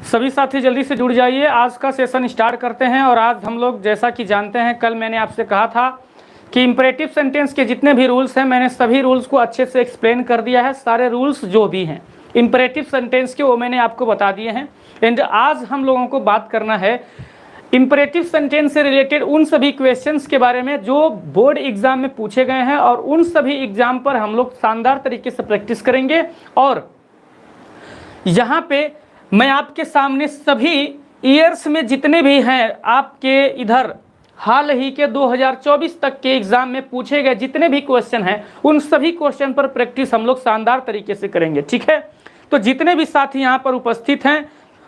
सभी साथी जल्दी से जुड़ जाइए, आज का सेशन स्टार्ट करते हैं। और आज हम लोग जैसा कि जानते हैं, कल मैंने आपसे कहा था कि इंपरेटिव सेंटेंस के जितने भी रूल्स हैं मैंने सभी रूल्स को अच्छे से एक्सप्लेन कर दिया है। सारे रूल्स जो भी हैं इंपरेटिव सेंटेंस के वो मैंने आपको बता दिए हैं। एंड आज हम लोगों को बात करना है इंपरेटिव सेंटेंस से रिलेटेड उन सभी क्वेश्चंस के बारे में जो बोर्ड एग्जाम में पूछे गए हैं, और उन सभी एग्जाम पर हम लोग शानदार तरीके से प्रैक्टिस करेंगे। और यहाँ पे मैं आपके सामने सभी ईयर्स में जितने भी हैं आपके इधर हाल ही के 2024 तक के एग्जाम में पूछे गए जितने भी क्वेश्चन हैं उन सभी क्वेश्चन पर प्रैक्टिस हम लोग शानदार तरीके से करेंगे, ठीक है। तो जितने भी साथी यहाँ पर उपस्थित हैं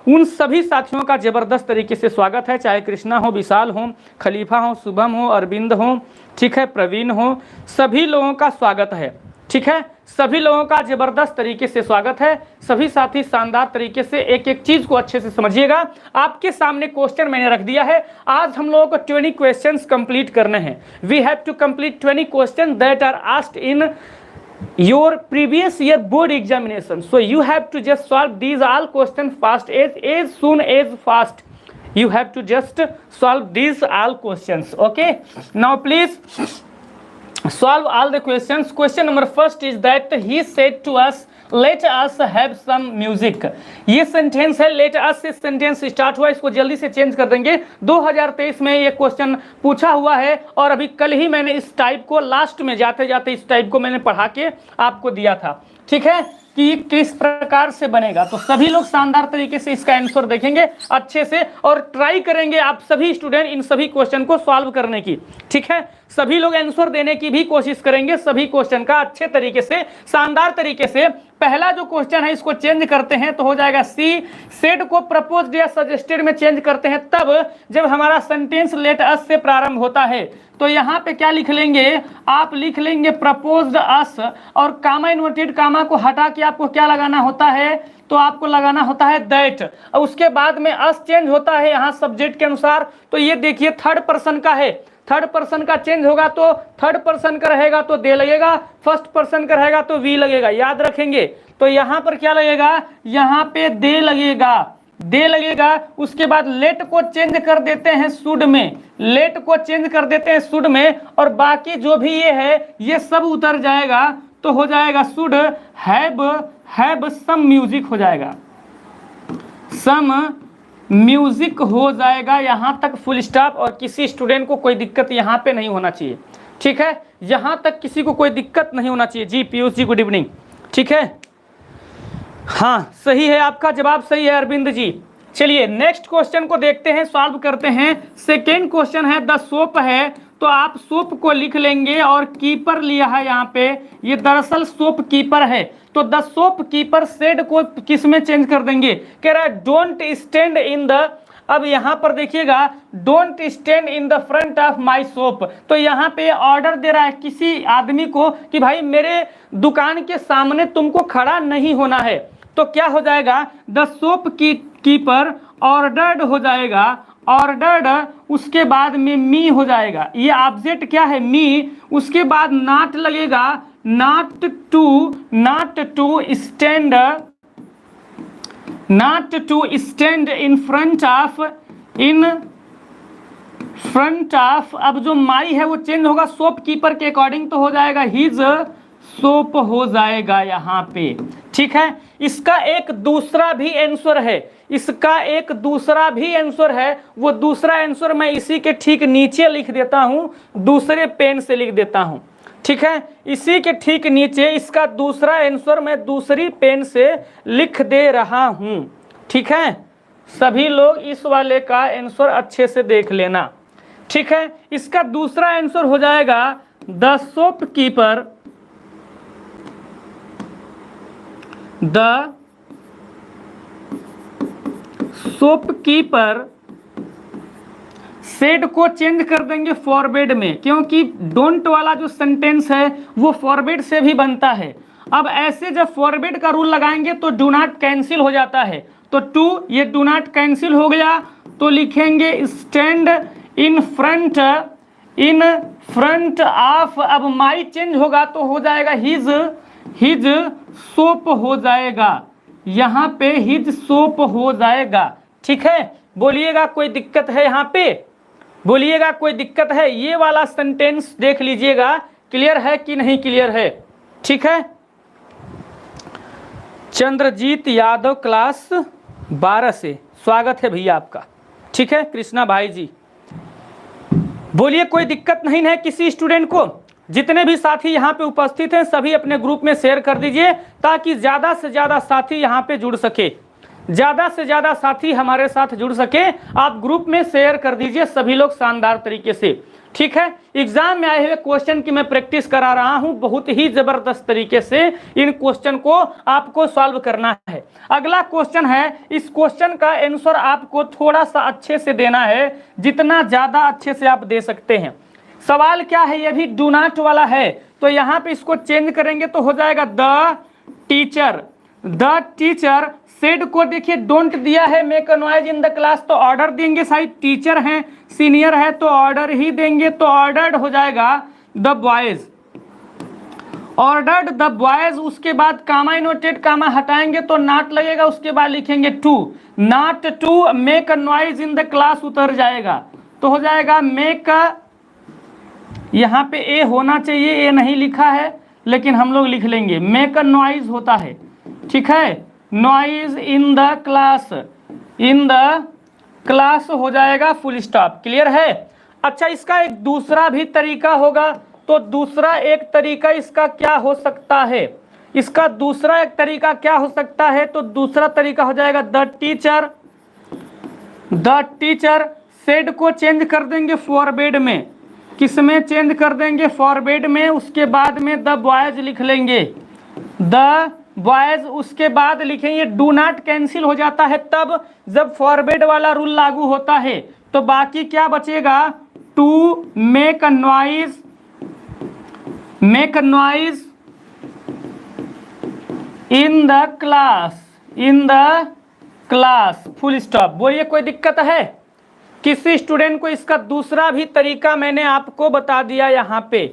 उन सभी साथियों का जबरदस्त तरीके से स्वागत है, चाहे कृष्णा हो, विशाल हो, खलीफा हो, शुभम हो, अरविंद हो, ठीक है, प्रवीण हो, सभी लोगों का स्वागत है, ठीक है। सभी लोगों का जबरदस्त तरीके से स्वागत है। सभी साथी शानदार तरीके से एक एक चीज को अच्छे से समझिएगा। आपके सामने क्वेश्चन मैंने रख दिया है। आज हम लोगों को 20 क्वेश्चंस कंप्लीट करने हैं। We have to complete 20 question that are asked in your previous year board examination, so you have to just solve these all questions fast, as soon as fast you have to just solve these all questions. Okay, now please solve all the questions. Question number first is that he said to us, let us have some music. ये sentence है let us से sentence start हुआ, इसको जल्दी से change कर देंगे। 2023 में ये क्वेश्चन पूछा हुआ है और अभी कल ही मैंने इस टाइप को लास्ट में जाते जाते इस टाइप को मैंने पढ़ा के आपको दिया था, ठीक है, कि किस प्रकार से बनेगा। तो सभी लोग शानदार तरीके से इसका आंसर देखेंगे अच्छे से और ट्राई करेंगे आप सभी स्टूडेंट इन सभी क्वेश्चन को सॉल्व करने की, ठीक है। सभी लोग आंसर देने की भी कोशिश करेंगे सभी क्वेश्चन का अच्छे तरीके से, शानदार तरीके से। पहला जो क्वेश्चन है इसको चेंज करते हैं तो हो जाएगा सी। सेड को प्रपोज्ड या सजेस्टेड में चेंज करते हैं तब जब हमारा सेंटेंस लेट अस से प्रारंभ होता है। तो यहाँ पे क्या लिख लेंगे, आप लिख लेंगे प्रपोज्ड अस, और कामा इन्वर्टेड कामा को हटा के आपको क्या लगाना होता है, तो आपको लगाना होता है दैट। और उसके बाद में अस चेंज होता है यहाँ सब्जेक्ट के अनुसार। तो ये देखिए थर्ड पर्सन का है, थर्ड पर्सन का चेंज होगा तो थर्ड पर्सन का रहेगा तो दे लगेगा, फर्स्ट पर्सन का रहेगा तो वी लगेगा, याद रखेंगे। तो यहाँ पर क्या लगेगा, यहाँ पे दे लगेगा, दे लगेगा। उसके बाद लेट को चेंज कर देते हैं शुड में, लेट को चेंज कर देते हैं शुड में, और बाकी जो भी ये है ये सब उतर जाएगा तो हो जाएगा शुड हैव सम म्यूजिक हो जाएगा, सम म्यूजिक हो जाएगा। यहाँ तक फुल स्टॉप, और किसी स्टूडेंट को कोई दिक्कत यहाँ पे नहीं होना चाहिए, ठीक है। यहाँ तक किसी को कोई दिक्कत नहीं होना चाहिए। जी पीयूष जी गुड इवनिंग, ठीक है। हाँ सही है, आपका जवाब सही है अरविंद जी। चलिए नेक्स्ट क्वेश्चन को देखते हैं, सॉल्व करते हैं। सेकेंड क्वेश्चन है द सोप है, तो आप सोप को लिख लेंगे और कीपर लिया है यहाँ पे, ये दरअसल सोप कीपर है। तो द सोप कीपर सेड को किस में चेंज कर देंगे, कह रहा है डोंट स्टैंड इन द, अब यहाँ पर देखिएगा don't stand in the front of my shop. तो यहाँ पे ऑर्डर दे रहा है किसी आदमी को कि भाई मेरे दुकान के सामने तुमको खड़ा नहीं होना है। तो क्या हो जाएगा, द शॉप कीपर ऑर्डर्ड हो जाएगा, ऑर्डर्ड, उसके बाद में मी हो जाएगा। ये ऑब्जेक्ट क्या है, मी। उसके बाद नॉट लगेगा, not to stand, not to stand in front of, in front of. अब जो माई है वो चेंज होगा शॉप कीपर के अकॉर्डिंग, तो हो जाएगा हिज शॉप हो जाएगा यहाँ पे, ठीक है। इसका एक दूसरा भी आंसर है, इसका एक दूसरा भी आंसर है। वो दूसरा आंसर मैं इसी के ठीक नीचे लिख देता हूँ, दूसरे पेन से लिख देता हूँ, ठीक है। इसी के ठीक नीचे इसका दूसरा आंसर मैं दूसरी पेन से लिख दे रहा हूँ, ठीक है। सभी लोग इस वाले का आंसर अच्छे से देख लेना, ठीक है। इसका दूसरा आंसर हो जाएगा the shop keeper, the shopkeeper said को चेंज कर देंगे फॉरवर्ड में, क्योंकि डोंट वाला जो सेंटेंस है वो फॉरवर्ड से भी बनता है। अब ऐसे जब फॉरवर्ड का रूल लगाएंगे तो डू नॉट कैंसिल हो जाता है, तो टू ये डू नॉट कैंसिल हो गया, तो लिखेंगे स्टैंड इन फ्रंट ऑफ। अब माई चेंज होगा तो हो जाएगा हिज शॉप हो जाएगा, यहाँ पे हिज सोप हो जाएगा। ठीक है, बोलिएगा कोई दिक्कत है यहाँ पे, बोलिएगा कोई दिक्कत है। ये वाला सेंटेंस देख लीजिएगा, क्लियर है कि नहीं क्लियर है। ठीक है, चंद्रजीत यादव क्लास 12 से स्वागत है भैया आपका। ठीक है, कृष्णा भाई जी, बोलिए कोई दिक्कत नहीं है किसी स्टूडेंट को। जितने भी साथी यहाँ पे उपस्थित हैं सभी अपने ग्रुप में शेयर कर दीजिए ताकि ज़्यादा से ज़्यादा साथी यहाँ पे जुड़ सके, ज़्यादा से ज़्यादा साथी हमारे साथ जुड़ सके। आप ग्रुप में शेयर कर दीजिए सभी लोग शानदार तरीके से। ठीक है, एग्जाम में आए हुए क्वेश्चन की मैं प्रैक्टिस करा रहा हूँ, बहुत ही ज़बरदस्त तरीके से इन क्वेश्चन को आपको सॉल्व करना है। अगला क्वेश्चन है, इस क्वेश्चन का आंसर आपको थोड़ा सा अच्छे से देना है, जितना ज़्यादा अच्छे से आप दे सकते हैं। सवाल क्या है, ये भी डू नॉट वाला है, तो यहाँ पे इसको चेंज करेंगे तो हो जाएगा the teacher. The teacher said को देखिए डोंट दिया है, make a noise in the class, तो ऑर्डर देंगे। शायद टीचर हैं, सीनियर है तो ऑर्डर ही देंगे, तो ऑर्डर्ड हो जाएगा the boys. Ordered the boys, उसके बाद कामा इनोटेड कामा हटाएंगे तो नॉट लगेगा, उसके बाद लिखेंगे to, not to make a noise in the class उतर जाएगा, तो हो जाएगा मेक अ, यहाँ पे ए होना चाहिए, ए नहीं लिखा है लेकिन हम लोग लिख लेंगे, मेक अ नॉइज होता है। ठीक है, noise in the class, in the class हो जाएगा फुल स्टॉप। क्लियर है। अच्छा, इसका एक दूसरा भी तरीका होगा, तो दूसरा एक तरीका इसका क्या हो सकता है, इसका दूसरा एक तरीका क्या हो सकता है, तो दूसरा तरीका हो जाएगा the teacher. The teacher said को चेंज कर देंगे फॉरवर्ड में, किस में चेंज कर देंगे, फॉरवर्ड में, उसके बाद में द बॉयज लिख लेंगे, द बॉयज, उसके बाद लिखेंगे डू नॉट कैंसिल हो जाता है तब जब फॉरवर्ड वाला रूल लागू होता है, तो बाकी क्या बचेगा, to make a noise, make a noise in the class, in the class full stop. बोलिए कोई दिक्कत है किसी स्टूडेंट को। इसका दूसरा भी तरीका मैंने आपको बता दिया यहाँ पे।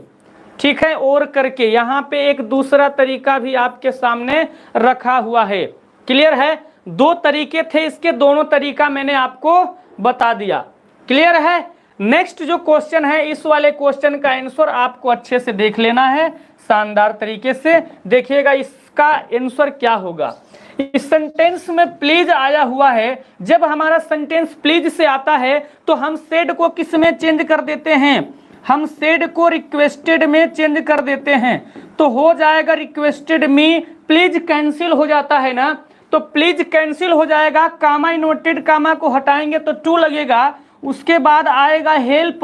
ठीक है, और करके यहाँ पे एक दूसरा तरीका भी आपके सामने रखा हुआ है। क्लियर है, दो तरीके थे इसके, दोनों तरीका मैंने आपको बता दिया। क्लियर है। नेक्स्ट जो क्वेश्चन है, इस वाले क्वेश्चन का आंसर आपको अच्छे से देख लेना है, शानदार तरीके से देखिएगा इसका आंसर क्या होगा। इस सेंटेंस में प्लीज आया हुआ है, जब हमारा सेंटेंस प्लीज से आता है तो हम सेड को किस में चेंज कर देते हैं, हम सेड को रिक्वेस्टेड में चेंज कर देते हैं, तो हो जाएगा रिक्वेस्टेड मी, प्लीज कैंसिल हो जाता है ना, तो प्लीज कैंसिल हो जाएगा, कामा इनवर्टेड कामा को हटाएंगे तो टू लगेगा, उसके बाद आएगा हेल्प,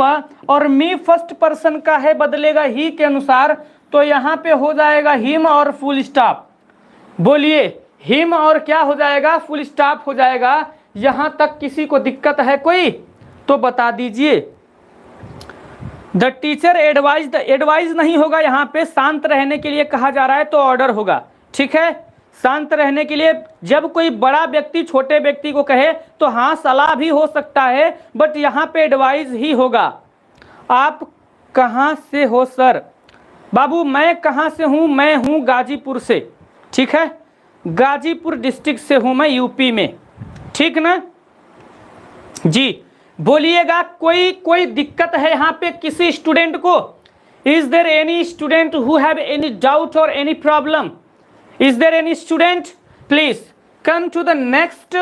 और मी फर्स्ट पर्सन का है, बदलेगा ही के अनुसार, तो यहाँ पे हो जाएगा हिम और फुल स्टॉप। बोलिए हिम और क्या हो जाएगा, फुल स्टॉप हो जाएगा। यहां तक किसी को दिक्कत है कोई तो बता दीजिए। The teacher advise, the advise नहीं होगा, यहाँ पे शांत रहने के लिए कहा जा रहा है तो ऑर्डर होगा। ठीक है, शांत रहने के लिए जब कोई बड़ा व्यक्ति छोटे व्यक्ति को कहे तो हाँ सलाह भी हो सकता है, बट यहाँ पे एडवाइज ही होगा। आप कहाँ से हो सर? बाबू मैं कहाँ से हूँ, मैं हूँ गाजीपुर से। ठीक है, गाजीपुर डिस्ट्रिक्ट से हूं मैं, यूपी में। ठीक ना जी, बोलिएगा कोई दिक्कत है यहाँ पे किसी स्टूडेंट को? Is there any student who have any doubt or any problem? Is there any student? Please come to the next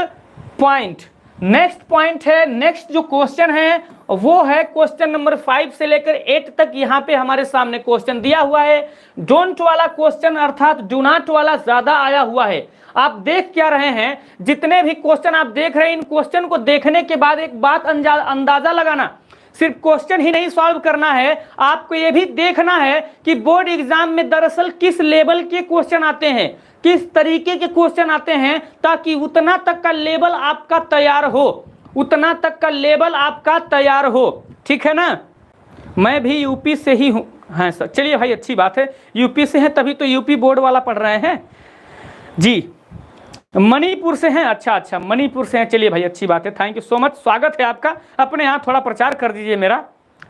point. Next point है, नेक्स्ट जो क्वेश्चन है वो है क्वेश्चन नंबर 5 से लेकर 8 तक यहाँ पे हमारे सामने क्वेश्चन दिया हुआ है। डोंट वाला क्वेश्चन अर्थात डू नॉट वाला ज्यादा आया हुआ है। आप देख क्या रहे हैं, जितने भी क्वेश्चन आप देख रहे हैं, इन क्वेश्चन को देखने के बाद एक बात अंदाजा लगाना, सिर्फ क्वेश्चन ही नहीं सॉल्व करना है, आपको ये भी देखना है कि बोर्ड एग्जाम में दरअसल किस लेवल के क्वेश्चन आते हैं, किस तरीके के क्वेश्चन आते हैं, ताकि उतना तक का लेवल आपका तैयार हो, उतना तक का लेवल आपका तैयार हो। ठीक है ना, मैं भी यूपी से ही हूँ। हाँ सर, चलिए भाई अच्छी बात है, यूपी से हैं तभी तो यूपी बोर्ड वाला पढ़ रहे हैं जी। मणिपुर से हैं, अच्छा मणिपुर से हैं, चलिए भाई अच्छी बात है, थैंक यू सो मच, स्वागत है आपका। अपने यहाँ थोड़ा प्रचार कर दीजिए मेरा।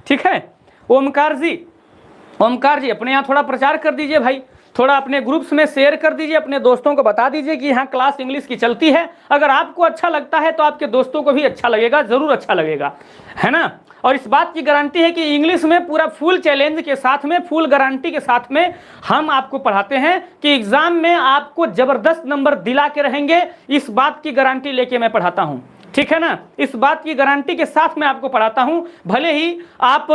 ठीक है, ओमकार जी अपने यहाँ थोड़ा प्रचार कर दीजिए भाई, थोड़ा अपने ग्रुप्स में शेयर कर दीजिए, अपने दोस्तों को बता दीजिए कि यहाँ क्लास इंग्लिश की चलती है। अगर आपको अच्छा लगता है तो आपके दोस्तों को भी अच्छा लगेगा, जरूर अच्छा लगेगा, है ना। और इस बात की गारंटी है कि इंग्लिश में पूरा फुल चैलेंज के साथ में, फुल गारंटी के साथ में हम आपको पढ़ाते हैं कि एग्जाम में आपको जबरदस्त नंबर दिला के रहेंगे। इस बात की गारंटी लेके मैं पढ़ाता हूं, ठीक है ना। इस बात की गारंटी के साथ मैं आपको पढ़ाता हूं। भले ही आप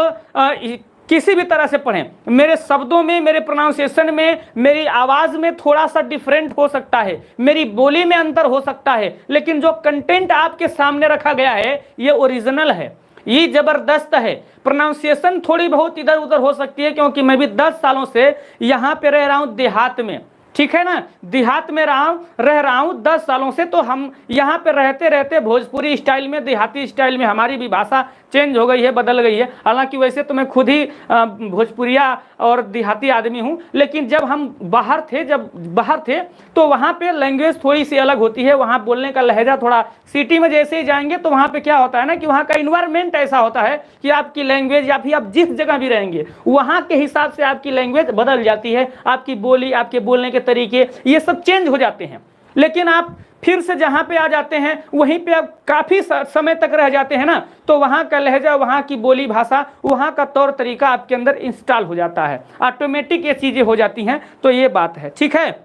किसी भी तरह से पढ़ें, मेरे शब्दों में, मेरे प्रोनाउंसिएशन में, मेरी आवाज में थोड़ा सा डिफरेंट हो सकता है, मेरी बोली में अंतर हो सकता है, लेकिन जो कंटेंट आपके सामने रखा गया है ये ओरिजिनल है, ये जबरदस्त है। प्रोनाउंसिएशन थोड़ी बहुत इधर उधर हो सकती है, क्योंकि मैं भी 10 सालों से यहाँ पे रह रहा हूँ देहात में, ठीक है ना। देहात में रह रहा हूँ 10 सालों से, तो हम यहाँ पे रहते रहते भोजपुरी स्टाइल में, देहाती स्टाइल में हमारी भी भाषा चेंज हो गई है, बदल गई है। हालांकि वैसे तो मैं खुद ही भोजपुरिया और देहाती आदमी हूँ, लेकिन जब हम बाहर थे तो वहाँ पे लैंग्वेज थोड़ी सी अलग होती है, वहाँ बोलने का लहजा थोड़ा, सिटी में जैसे ही जाएंगे तो वहाँ पे क्या होता है ना कि वहाँ का इन्वायरमेंट ऐसा होता है कि आपकी लैंग्वेज, या फिर आप जिस जगह भी रहेंगे वहाँ के हिसाब से आपकी लैंग्वेज बदल जाती है, आपकी बोली, आपके बोलने के तरीके, ये सब चेंज हो जाते हैं। लेकिन आप फिर से जहां पे आ जाते हैं, वहीं पे आप काफी समय तक रह जाते हैं ना, तो वहां का लहजा, वहां की बोली भाषा, वहां का तौर तरीका आपके अंदर इंस्टॉल हो जाता है, ऑटोमेटिक ये चीजें हो जाती हैं। तो ये बात है, ठीक है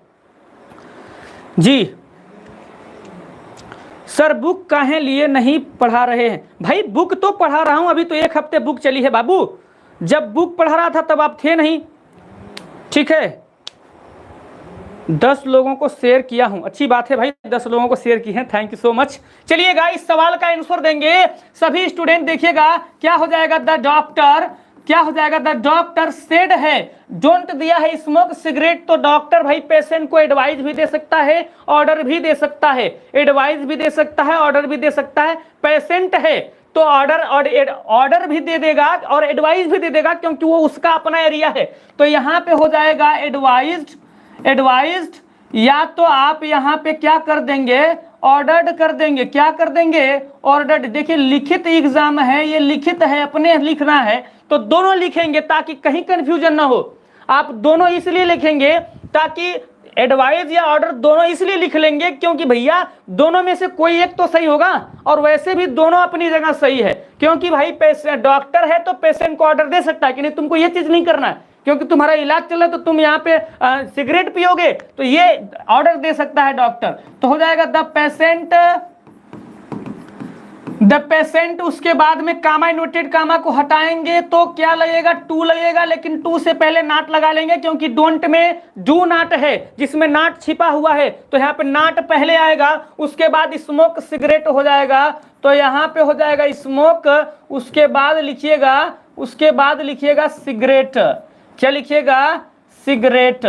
जी। सर बुक काहे लिए नहीं पढ़ा रहे हैं? भाई बुक तो पढ़ा रहा हूं, अभी तो 1 हफ्ते बुक चली है बाबू। जब बुक पढ़ा रहा था तब आप थे नहीं, ठीक है। 10 लोगों को शेयर किया हूं, अच्छी बात है भाई, 10 लोगों को शेयर की है, थैंक यू सो मच। चलिएगा इस सवाल का आंसर देंगे सभी स्टूडेंट, देखिएगा क्या हो जाएगा। द डॉक्टर, क्या हो जाएगा? द डॉक्टर सेड है, डोंट दिया है स्मोक सिगरेट, तो डॉक्टर भाई पेशेंट को एडवाइस भी दे सकता है, ऑर्डर भी दे सकता है, एडवाइस भी दे सकता है, ऑर्डर भी दे सकता है। पेशेंट है तो ऑर्डर भी दे देगा और एडवाइस भी दे देगा, क्योंकि वो उसका अपना एरिया है। तो यहाँ पे हो जाएगा एडवाइज्ड, या तो आप यहाँ पे क्या कर देंगे, ऑर्डर्ड कर देंगे। क्या कर देंगे? ऑर्डर्ड। देखिए लिखित एग्जाम है, ये लिखित है, अपने लिखना है, तो दोनों लिखेंगे ताकि कहीं कंफ्यूजन ना हो। आप दोनों इसलिए लिखेंगे ताकि एडवाइस या ऑर्डर दोनों इसलिए लिख लेंगे क्योंकि भैया दोनों में से कोई एक तो सही होगा, और वैसे भी दोनों अपनी जगह सही है, क्योंकि भाई पेशेंट डॉक्टर है तो पेशेंट को ऑर्डर दे सकता है कि नहीं तुमको ये चीज नहीं करना है, क्योंकि तुम्हारा इलाज चल रहा है तो तुम यहाँ पे सिगरेट पियोगे, तो ये ऑर्डर दे सकता है डॉक्टर। तो हो जाएगा द पेशेंट, उसके बाद में कामा इन्वर्टेड कामा को हटाएंगे तो क्या लगेगा? टू लगेगा, लेकिन टू से पहले नाट लगा लेंगे, क्योंकि डोंट में डू नाट है, जिसमें नाट छिपा हुआ है, तो यहाँ पे नाट पहले आएगा। उसके बाद स्मोक सिगरेट हो जाएगा, तो यहाँ पे हो जाएगा स्मोक, उसके बाद लिखिएगा सिगरेट। क्या लिखिएगा? सिगरेट,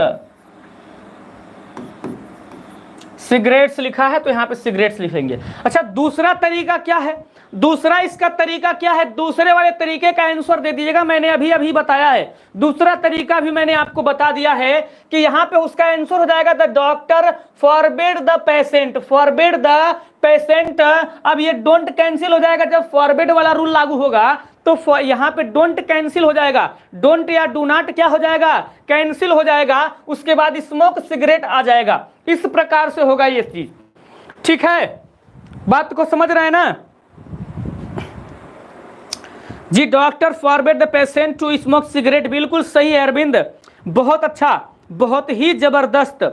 सिगरेट्स लिखा है तो यहाँ पे सिगरेट्स लिखेंगे। अच्छा दूसरा तरीका क्या है? दूसरा इसका तरीका क्या है? दूसरे वाले तरीके का आंसर दे दीजिएगा, मैंने अभी बताया है। दूसरा तरीका भी मैंने आपको बता दिया है कि यहाँ पे उसका आंसर हो जाएगा the doctor forbid the patient, forbid the patient. अब ये डोंट कैंसिल हो जाएगा, जब फॉरबिड वाला रूल लागू होगा तो यहाँ पे डोंट कैंसिल हो जाएगा, डोंट या डू नॉट क्या हो जाएगा? कैंसिल हो जाएगा। उसके बाद स्मोक सिगरेट आ जाएगा। इस प्रकार से होगा ये चीज, ठीक है? बात को समझ रहे हैं ना जी? Doctor forbid the patient to smoke cigarette, बिल्कुल सही है अरविंद, बहुत अच्छा, बहुत ही जबरदस्त,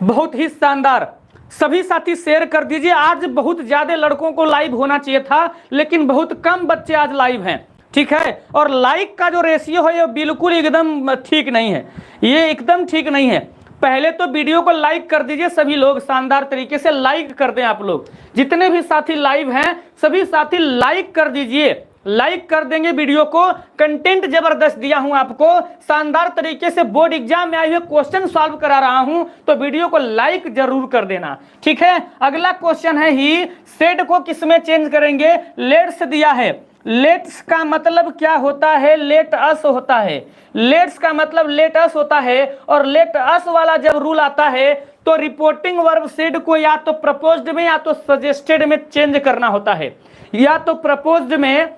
बहुत ही शानदार। सभी साथी शेयर कर दीजिए। आज बहुत ज्यादा लड़कों को लाइव होना चाहिए था, लेकिन बहुत कम बच्चे आज लाइव हैं, ठीक है? और लाइक का जो रेशियो है ये बिल्कुल एकदम ठीक नहीं है, ये एकदम ठीक नहीं है। पहले तो वीडियो को लाइक कर दीजिए सभी लोग, शानदार तरीके से लाइक कर दें आप लोग। जितने भी साथी लाइव हैं सभी साथी लाइक कर दीजिए, लाइक कर देंगे वीडियो को। कंटेंट जबरदस्त दिया हूं आपको, शानदार तरीके से बोर्ड एग्जाम में आए हुए क्वेश्चन सॉल्व करा रहा हूं, तो वीडियो को लाइक जरूर कर देना, ठीक है? अगला क्वेश्चन है ही सेड को किसमें चेंज करेंगे? लेट्स दिया है, लेट्स का मतलब क्या होता है? लेट अस होता है। लेट्स का मतलब लेट अस होता है, और लेट अस वाला जब रूल आता है तो रिपोर्टिंग वर्ब सेड को या तो प्रपोज्ड में या तो सजेस्टेड में चेंज करना होता है, या तो प्रपोज्ड में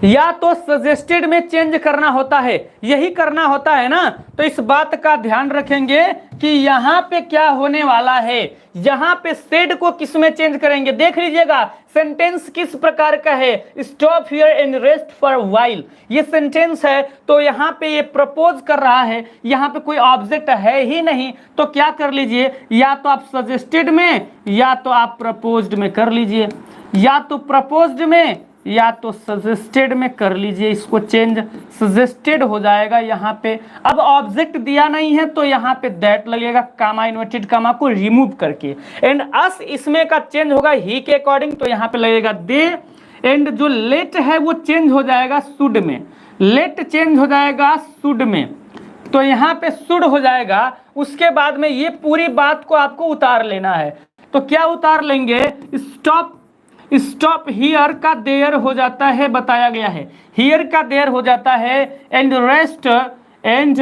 या तो सजेस्टेड में चेंज करना होता है, यही करना होता है ना। तो इस बात का ध्यान रखेंगे कि यहाँ पे क्या होने वाला है, यहाँ पे सेड को किस में चेंज करेंगे। देख लीजिएगा सेंटेंस किस प्रकार का है, stop here and rest for while. ये सेंटेंस है तो यहाँ पे ये प्रपोज कर रहा है, यहाँ पे कोई ऑब्जेक्ट है ही नहीं, तो क्या कर लीजिए, या तो आप सजेस्टेड में या तो आप प्रपोज्ड में कर लीजिए, या तो प्रपोज्ड में या तो सजेस्टेड में कर लीजिए। इसको चेंज सजेस्टेड हो जाएगा यहाँ पे। अब ऑब्जेक्ट दिया नहीं है तो यहाँ पे दैट लगेगा, कामा इन्वर्टेड कामा को रिमूव करके। एंड अस इसमें का चेंज होगा ही के अकॉर्डिंग, तो यहाँ पे लगेगा दे। एंड जो लेट है वो चेंज हो जाएगा शुड में, लेट चेंज हो जाएगा शुड में, तो यहाँ पे शुड हो जाएगा। उसके बाद में ये पूरी बात को आपको उतार लेना है। तो क्या उतार लेंगे, स्टॉप, स्टॉप हियर का देयर हो जाता है, बताया गया है हियर का देयर हो जाता है। And rest, and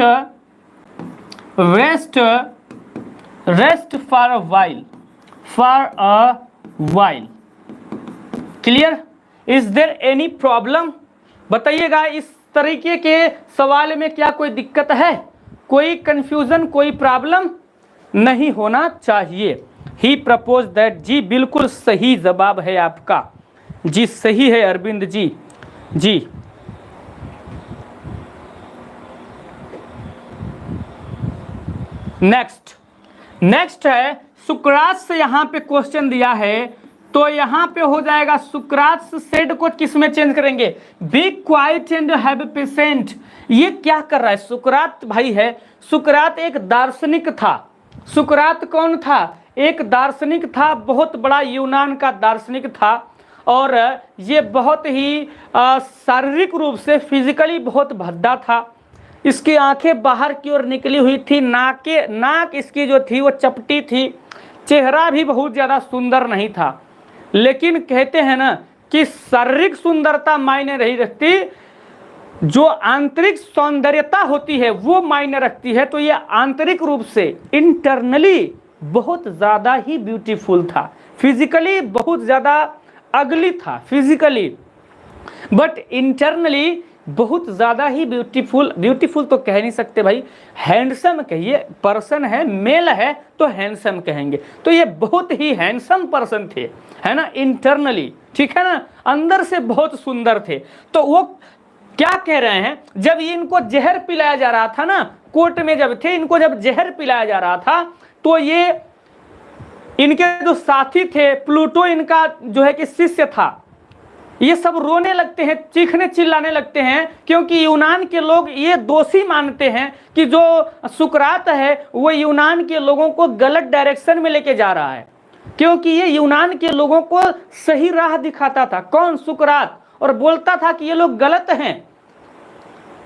rest, rest for a while, for a while. Clear? Is there any problem? बताइएगा इस तरीके के सवाल में क्या कोई दिक्कत है, कोई कंफ्यूजन, कोई प्रॉब्लम नहीं होना चाहिए। ही प्रपोज दैट, जी बिल्कुल सही जवाब है आपका, जी सही है अरविंद जी, जी। नेक्स्ट, नेक्स्ट है सुकरात से यहाँ पे क्वेश्चन दिया है, तो यहाँ पे हो जाएगा सुकरात सेड को किस में चेंज करेंगे, be quite and have patient. ये क्या कर रहा है, सुकरात भाई है, सुकरात एक दार्शनिक था। सुकरात कौन था, एक दार्शनिक था, बहुत बड़ा यूनान का दार्शनिक था, और ये बहुत ही शारीरिक रूप से फिजिकली बहुत भद्दा था। इसकी आंखें बाहर की ओर निकली हुई थी, नाक इसकी जो थी वो चपटी थी, चेहरा भी बहुत ज़्यादा सुंदर नहीं था। लेकिन कहते हैं ना कि शारीरिक सुंदरता मायने नहीं रखती, जो आंतरिक सौंदर्यता होती है वो मायने रखती है। तो ये आंतरिक रूप से इंटरनली बहुत ज़्यादा ही ब्यूटीफुल था, फिजिकली बहुत ज़्यादा अगली था फिजिकली, बट इंटरनली बहुत ज़्यादा ही ब्यूटीफुल। ब्यूटीफुल तो कह नहीं सकते भाई, हैंडसम कहिए, पर्सन है, मेल है तो हैंडसम कहेंगे। तो ये बहुत ही हैंडसम पर्सन थे, है ना, इंटरनली, ठीक है ना, अंदर से बहुत सुंदर थे। तो वो क्या कह रहे हैं, जब इनको जहर पिलाया जा रहा था ना, कोर्ट में जब थे, इनको जब जहर पिलाया जा रहा था, तो ये इनके जो साथी थे, प्लूटो इनका जो है कि शिष्य था, ये सब रोने लगते हैं, चीखने चिल्लाने लगते हैं, क्योंकि यूनान के लोग ये दोषी मानते हैं कि जो सुकरात है वो यूनान के लोगों को गलत डायरेक्शन में लेके जा रहा है, क्योंकि ये यूनान के लोगों को सही राह दिखाता था। कौन, सुकरात, और बोलता था कि ये लोग गलत हैं,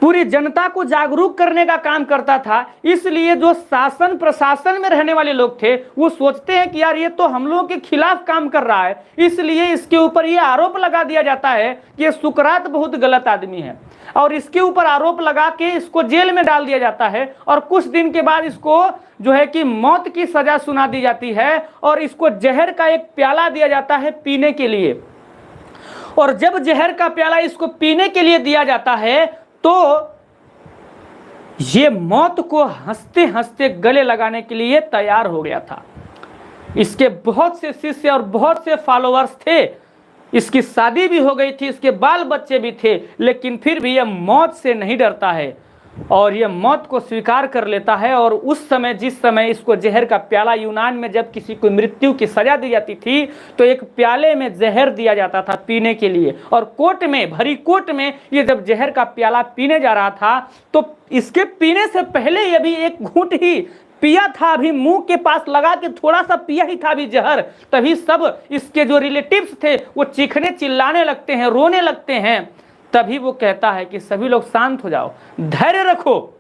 पूरी जनता को जागरूक करने का काम करता था। इसलिए जो शासन प्रशासन में रहने वाले लोग थे वो सोचते हैं कि यार ये तो हम लोगों के खिलाफ काम कर रहा है, इसलिए इसके ऊपर ये आरोप लगा दिया जाता है कि ये सुकरात बहुत गलत आदमी है, और इसके ऊपर आरोप लगा के इसको जेल में डाल दिया जाता है, और कुछ दिन के बाद इसको जो है कि मौत की सजा सुना दी जाती है, और इसको जहर का एक प्याला दिया जाता है पीने के लिए। और जब जहर का प्याला इसको पीने के लिए दिया जाता है तो ये मौत को हंसते हंसते गले लगाने के लिए तैयार हो गया था। इसके बहुत से शिष्य और बहुत से फॉलोअर्स थे, इसकी शादी भी हो गई थी, इसके बाल बच्चे भी थे, लेकिन फिर भी यह मौत से नहीं डरता है और यह मौत को स्वीकार कर लेता है। और उस समय, जिस समय इसको जहर का प्याला, यूनान में जब किसी को मृत्यु की सजा दी जाती थी तो एक प्याले में जहर दिया जाता था पीने के लिए, और कोर्ट में, भरी कोर्ट में ये जब जहर का प्याला पीने जा रहा था तो इसके पीने से पहले ये भी एक घूंट ही पिया था, अभी मुंह के पास लगा के थोड़ा सा पिया ही था अभी जहर, तभी सब इसके जो रिलेटिव्स थे वो चीखने चिल्लाने लगते हैं, रोने लगते हैं। तभी वो कहता है कि सभी लोग शांत हो जाओ, धैर्य रखो।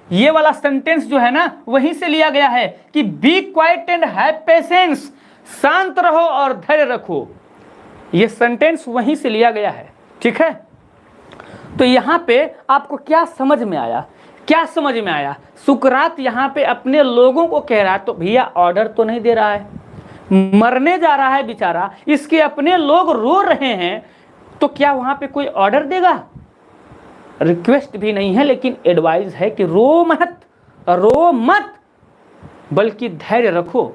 ये वाला सेंटेंस जो है ना वहीं से लिया गया है कि be quite and have patience, शांत रहो और धैर्य रखो। ये सेंटेंस वहीं से लिया गया है, ठीक है। तो यहाँ पे आपको क्या समझ में आया, क्या समझ में आया? सुकरात यहाँ पे अपने लोगों को कह रहा है, तो भैया ऑर्डर तो नहीं दे रहा है, मरने जा रहा है बेचारा, इसके अपने लोग रो रहे हैं, तो क्या वहां पे कोई ऑर्डर देगा? रिक्वेस्ट भी नहीं है, लेकिन एडवाइस है कि रो मत, बल्कि धैर्य रखो।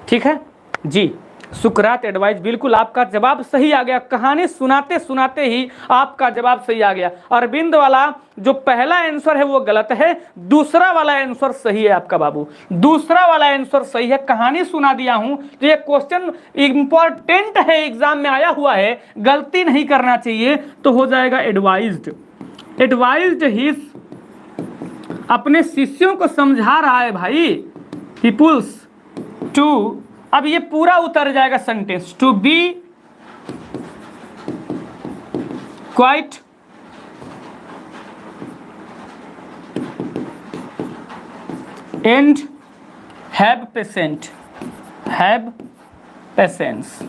ठीक है जी, सुकरात एडवाइस, बिल्कुल आपका जवाब सही आ गया। कहानी सुनाते सुनाते ही आपका जवाब सही आ गया। अरविंद वाला जो पहला आंसर है वो गलत है, दूसरा वाला आंसर सही है आपका बाबू, दूसरा वाला आंसर सही है। कहानी सुना दिया हूं तो ये क्वेश्चन इंपॉर्टेंट है, एग्जाम में आया हुआ है, गलती नहीं करना चाहिए, तो हो जाएगा एडवाइज्ड। एडवाइज्ड ही अपने शिष्यों को समझा रहा है भाई, पीपुल्स टू, अब ये पूरा उतर जाएगा sentence, to be quite and have patience,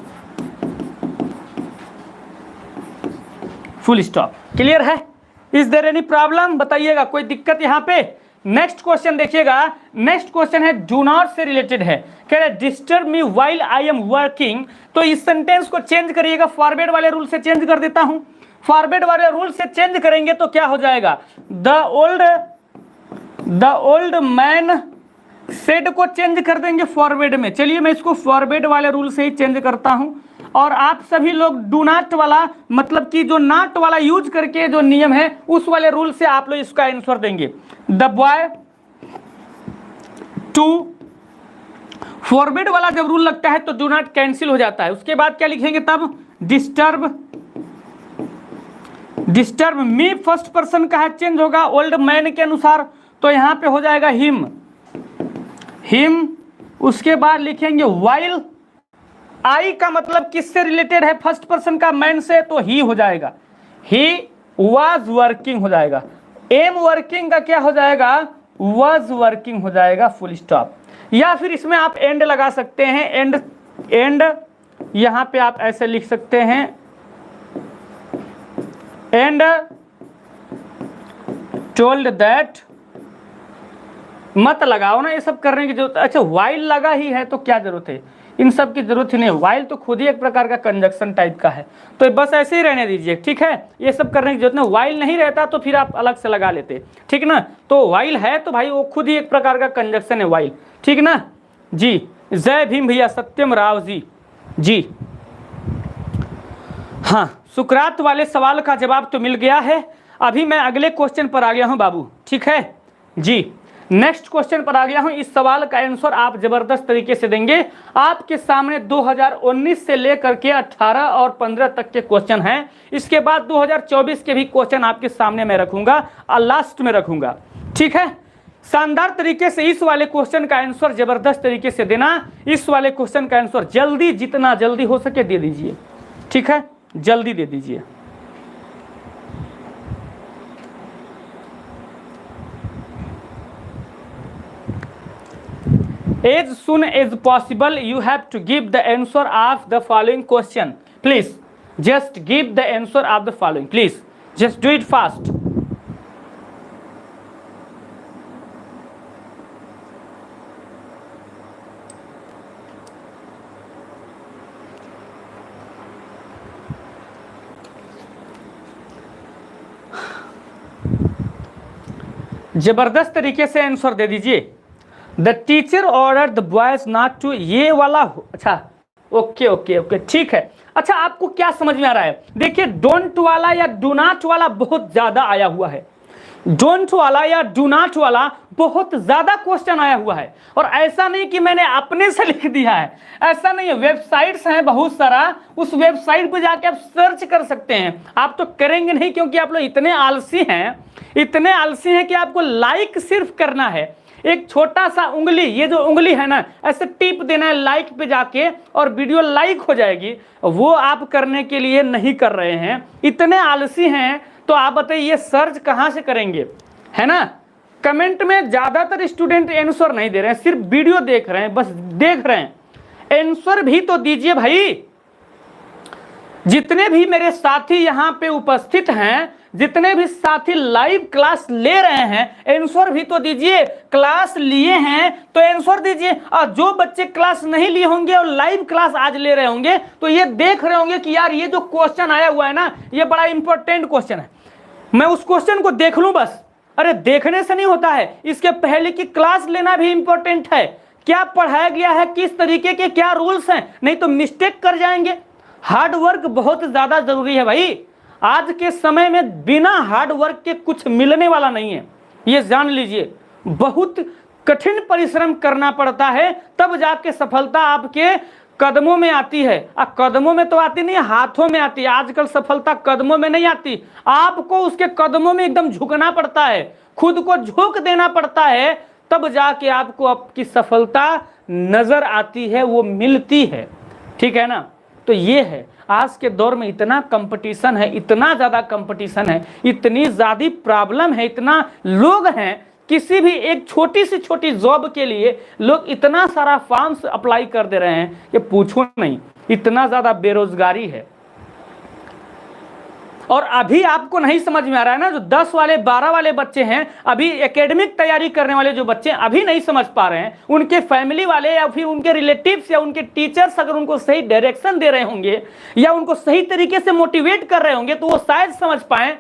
full stop. Clear है? Is there any problem? बताइएगा, कोई दिक्कत यहां पे? नेक्स्ट क्वेश्चन देखिएगा, नेक्स्ट क्वेश्चन है डू नॉट से रिलेटेड है, कह रहे disturb me while I am working. तो इस सेंटेंस को चेंज करिएगा, फॉरवर्ड वाले रूल से चेंज कर देता हूं। फॉरवर्ड वाले रूल से चेंज करेंगे तो क्या हो जाएगा, द ओल्ड मैन सेड को चेंज कर देंगे फॉरवर्ड में। चलिए मैं इसको फॉरवर्ड वाले रूल से ही चेंज करता हूं, और आप सभी लोग डू नॉट वाला, मतलब कि जो नॉट वाला यूज करके जो नियम है उस वाले रूल से आप लोग इसका आंसर देंगे। द बॉय टू, फॉरवर्ड वाला जब रूल लगता है तो डू नॉट कैंसिल हो जाता है। उसके बाद क्या लिखेंगे तब, डिस्टर्ब मी फर्स्ट पर्सन का है, चेंज होगा ओल्ड मैन के अनुसार, तो यहां पे हो जाएगा हिम। उसके बाद लिखेंगे वाइल, आई का मतलब किससे रिलेटेड है, फर्स्ट पर्सन का, मैन से, तो ही हो जाएगा, ही वाज वर्किंग हो जाएगा। एम वर्किंग का क्या हो जाएगा, वाज वर्किंग हो जाएगा, फुल स्टॉप। या फिर इसमें आप एंड लगा सकते हैं, एंड यहां पे आप ऐसे लिख सकते हैं, एंड टोल्ड दैट, मत लगाओ ना ये सब करने की जरूरत। अच्छा वाइल लगा ही है तो क्या जरूरत है, इन सब की जरूरत ही नहीं। वाइल तो खुद ही एक प्रकार का कंजक्शन टाइप का है, तो बस ऐसे ही रहने दीजिए। ठीक है, ये सब करने की जरूरत नहीं। वाइल नहीं रहता तो फिर आप अलग से लगा लेते, ठीक ना। तो वाइल है तो भाई वो खुद ही एक प्रकार का कंजक्शन है वाइल, ठीक ना जी। जय भीम भैया, सत्यम राव जी। हाँ, सुकरात वाले सवाल का जवाब तो मिल गया है। अभी मैं अगले क्वेश्चन पर आ गया हूं बाबू, ठीक है जी। नेक्स्ट क्वेश्चन पर आ गया हूं। इस सवाल का आंसर आप जबरदस्त तरीके से देंगे। आपके सामने 2019 से लेकर के 18 और 15 तक के क्वेश्चन हैं। इसके बाद 2024 के भी क्वेश्चन आपके सामने मैं रखूंगा और लास्ट में रखूंगा, ठीक है। शानदार तरीके से इस वाले क्वेश्चन का आंसर जबरदस्त तरीके से देना। इस वाले क्वेश्चन का आंसर जल्दी, जितना जल्दी हो सके दे दीजिए, ठीक है, जल्दी दे दीजिए। As soon as possible, you have to give the answer of the following question. Please, just give the answer of the following. Please, just do it fast. जबरदस्त तरीके से आंसर दे दीजिए। The teacher order the boys not to, ये वाला, अच्छा okay ठीक है। अच्छा आपको क्या समझ में आ रहा है, देखिए डोंट वाला या डू नॉट वाला बहुत ज्यादा आया हुआ है। डोंट वाला या डू नॉट वाला बहुत ज्यादा क्वेश्चन आया हुआ है, और ऐसा नहीं कि मैंने अपने से लिख दिया है, ऐसा नहीं है। वेबसाइट्स हैं बहुत सारा, उस वेबसाइट पर जाके आप सर्च कर सकते हैं। आप तो करेंगे नहीं क्योंकि आप लोग इतने आलसी हैं कि आपको लाइक सिर्फ करना है। एक छोटा सा उंगली, ये जो उंगली है ना, ऐसे टिप देना है लाइक पे जाके और वीडियो लाइक हो जाएगी। वो आप करने के लिए नहीं कर रहे हैं, इतने आलसी हैं। तो आप बताइए ये सर्च कहां से करेंगे, है ना। कमेंट में ज्यादातर स्टूडेंट आंसर नहीं दे रहे हैं, सिर्फ वीडियो देख रहे हैं, बस देख रहे हैं। आंसर भी तो दीजिए भाई, जितने भी मेरे साथी यहाँ पे उपस्थित हैं, जितने भी साथी लाइव क्लास ले रहे हैं, आंसर भी तो दीजिए। क्लास लिए हैं तो आंसर दीजिए। और जो बच्चे क्लास नहीं लिए होंगे और लाइव क्लास आज ले रहे होंगे तो ये देख रहे होंगे कि यार ये जो क्वेश्चन आया हुआ है ना, ये बड़ा इंपॉर्टेंट क्वेश्चन है, मैं उस क्वेश्चन को देख लूं बस। अरे देखने से नहीं होता है, इसके पहले की क्लास लेना भी इंपॉर्टेंट है। क्या पढ़ाया गया है, किस तरीके के क्या रूल्स हैं, नहीं तो मिस्टेक कर जाएंगे। हार्ड वर्क बहुत ज्यादा जरूरी है भाई। आज के समय में बिना हार्ड वर्क के कुछ मिलने वाला नहीं है, ये जान लीजिए। बहुत कठिन परिश्रम करना पड़ता है, तब जाके सफलता आपके कदमों में आती है। कदमों में तो आती नहीं, हाथों में आती है। आजकल सफलता कदमों में नहीं आती, आपको उसके कदमों में एकदम झुकना पड़ता है, खुद को झोंक देना पड़ता है, तब जाके आपको आपकी सफलता नजर आती है, वो मिलती है। ठीक है ना। तो ये है, आज के दौर में इतना कंपटीशन है, इतना ज्यादा कंपटीशन है, इतनी ज्यादा प्रॉब्लम है, इतना लोग हैं, किसी भी एक छोटी से छोटी जॉब के लिए लोग इतना सारा फॉर्म्स अप्लाई कर दे रहे हैं कि पूछो नहीं, इतना ज्यादा बेरोजगारी है। और अभी आपको नहीं समझ में आ रहा है ना, जो 10 वाले 12 वाले बच्चे हैं, अभी एकेडमिक तैयारी करने वाले जो बच्चे अभी नहीं समझ पा रहे हैं, उनके फैमिली वाले या फिर उनके रिलेटिव्स या उनके टीचर्स अगर उनको सही डायरेक्शन दे रहे होंगे या उनको सही तरीके से मोटिवेट कर रहे होंगे, तो वो शायद समझ पाए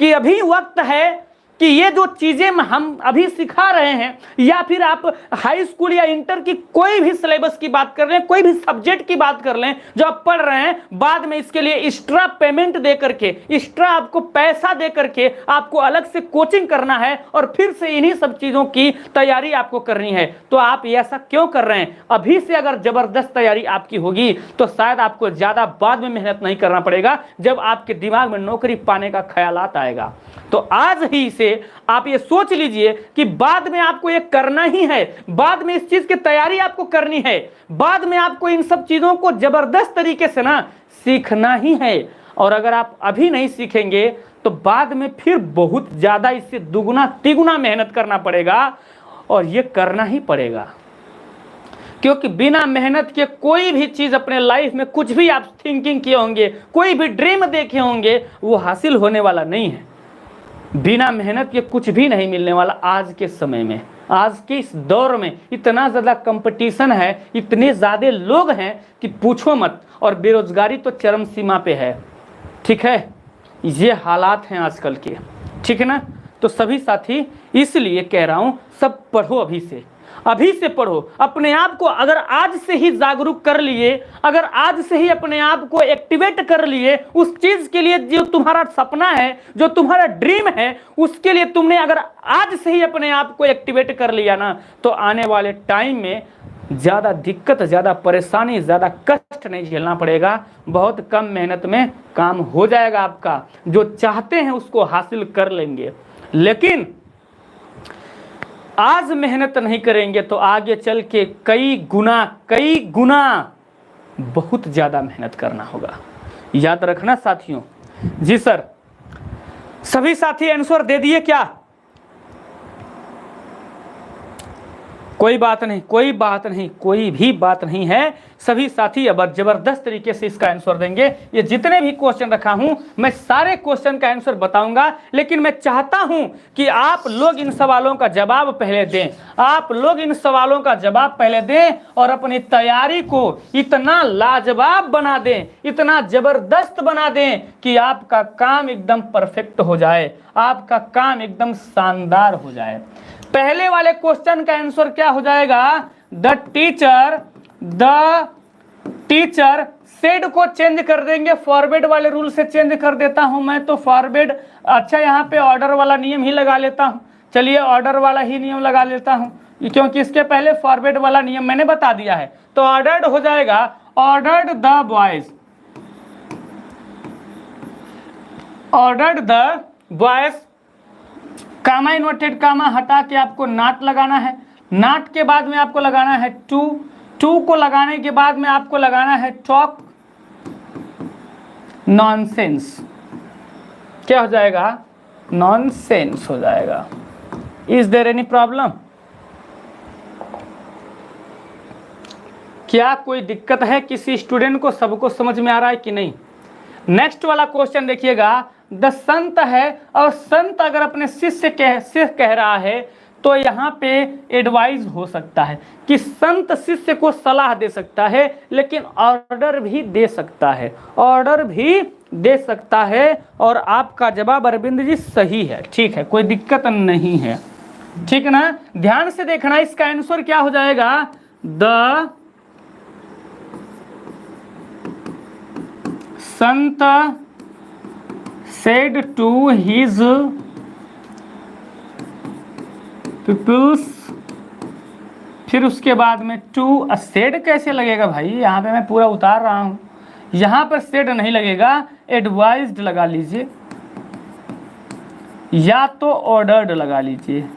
कि अभी वक्त है कि ये जो चीजें हम अभी सिखा रहे हैं, या फिर आप हाई स्कूल या इंटर की कोई भी सिलेबस की बात कर लें, कोई भी सब्जेक्ट की बात कर लें जो आप पढ़ रहे हैं, बाद में इसके लिए एक्स्ट्रा पेमेंट दे करके, एक्स्ट्रा आपको पैसा दे करके आपको अलग से कोचिंग करना है और फिर से इन्हीं सब चीजों की तैयारी आपको करनी है। तो आप ऐसा क्यों कर रहे हैं? अभी से अगर जबरदस्त तैयारी आपकी होगी तो शायद आपको ज्यादा बाद में मेहनत नहीं करना पड़ेगा, जब आपके दिमाग में नौकरी पाने का ख्यालात आएगा। तो आज ही से आप ये सोच लीजिए कि बाद में आपको ये करना ही है, बाद में इस चीज की तैयारी आपको करनी है, बाद में आपको इन सब चीजों को जबरदस्त तरीके से ना सीखना ही है। और अगर आप अभी नहीं सीखेंगे तो बाद में फिर बहुत ज्यादा इससे दुगुना तिगुना मेहनत करना पड़ेगा, और ये करना ही पड़ेगा। क्योंकि बिना मेहनत के कोई भी चीज अपने लाइफ में, कुछ भी आप थिंकिंग किए होंगे, कोई भी ड्रीम देखे होंगे, वो हासिल होने वाला नहीं है। बिना मेहनत के कुछ भी नहीं मिलने वाला। आज के समय में, आज के इस दौर में इतना ज़्यादा कंपटीशन है, इतने ज़्यादा लोग हैं कि पूछो मत, और बेरोजगारी तो चरम सीमा पे है। ठीक है, ये हालात हैं आजकल के। ठीक है ना। तो सभी साथी, इसलिए कह रहा हूँ, सब पढ़ो अभी से, अभी से पढ़ो। अपने आप को अगर आज से ही जागरूक कर लिए, अगर आज से ही अपने आप को एक्टिवेट कर लिए, उस चीज के लिए जो तुम्हारा सपना है, जो तुम्हारा ड्रीम है, उसके लिए तुमने अगर आज से ही अपने आप को एक्टिवेट कर लिया ना, तो आने वाले टाइम में ज्यादा दिक्कत, ज्यादा परेशानी, ज्यादा कष्ट नहीं झेलना पड़ेगा। बहुत कम मेहनत में काम हो जाएगा आपका। जो चाहते हैं उसको हासिल कर लेंगे। लेकिन आज मेहनत नहीं करेंगे तो आगे चल के कई गुना बहुत ज्यादा मेहनत करना होगा। याद रखना साथियों। जी सर, सभी साथी आंसर दे दिए क्या? कोई बात नहीं, कोई बात नहीं, कोई भी बात नहीं है। सभी साथी अब जबरदस्त तरीके से इसका आंसर देंगे। ये जितने भी क्वेश्चन रखा हूं, मैं सारे क्वेश्चन का आंसर बताऊंगा, लेकिन मैं चाहता हूं कि आप लोग इन सवालों का जवाब पहले दें। आप लोग इन सवालों का जवाब पहले दें और अपनी तैयारी को इतना लाजवाब बना दें, इतना जबरदस्त बना दें कि आपका काम एकदम परफेक्ट हो जाए, आपका काम एकदम शानदार हो जाए। पहले वाले क्वेश्चन का आंसर क्या हो जाएगा? द टीचर सेड को चेंज कर देंगे, फॉरवर्ड वाले रूल से चेंज कर देता हूं मैं तो फॉरवर्ड। अच्छा, यहाँ पे ऑर्डर वाला नियम ही लगा लेता हूं। चलिए ऑर्डर वाला ही नियम लगा लेता हूं, क्योंकि इसके पहले फॉरवर्ड वाला नियम मैंने बता दिया है। तो ऑर्डर्ड हो जाएगा, ordered the boys, ordered the boys, comma inverted comma हटा के आपको नॉट लगाना है। नॉट के बाद में आपको लगाना है टू को लगाने के बाद में आपको लगाना है टॉक नॉनसेंस। क्या हो जाएगा? नॉनसेंस हो जाएगा। Is there any problem? क्या कोई दिक्कत है किसी स्टूडेंट को? सबको समझ में आ रहा है कि नहीं? नेक्स्ट वाला क्वेश्चन देखिएगा, द संत है और संत अगर अपने शिष्य कह रहा है तो यहाँ पे एडवाइस हो सकता है कि संत शिष्य को सलाह दे सकता है, लेकिन ऑर्डर भी दे सकता है, ऑर्डर भी दे सकता है। और आपका जवाब अरविंद जी सही है, ठीक है, कोई दिक्कत नहीं है, ठीक है ना। ध्यान से देखना, इसका आंसर क्या हो जाएगा, the Sant said to his pupils, फिर उसके बाद में टू सेड कैसे लगेगा भाई, यहाँ पे मैं पूरा उतार रहा हूँ, यहाँ पर सेड नहीं लगेगा, एडवाइज्ड लगा लीजिए या तो ऑर्डर्ड लगा लीजिए,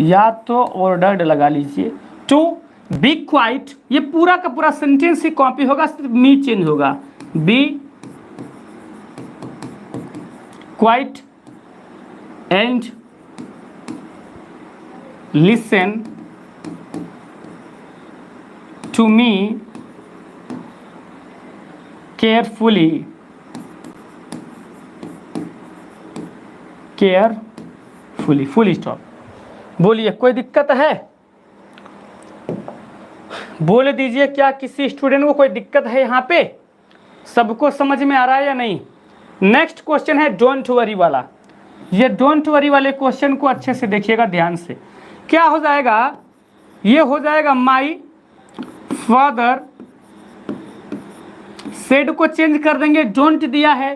या तो ऑर्डर्ड लगा लीजिए। टू बी क्वाइट, ये पूरा का पूरा सेंटेंस ही कॉपी होगा, सिर्फ मी चेंज होगा, be quite and listen to me carefully, carefully, full stop. बोलिए कोई दिक्कत है, बोल दीजिए, क्या किसी स्टूडेंट को कोई दिक्कत है यहाँ पे, सबको समझ में आ रहा है या नहीं। नेक्स्ट क्वेश्चन है डोंट वरी वाला, ये डोंट वरी वाले क्वेश्चन को अच्छे से देखिएगा ध्यान से। क्या हो जाएगा, ये हो जाएगा माई फादर सेड को चेंज कर देंगे, डोंट दिया है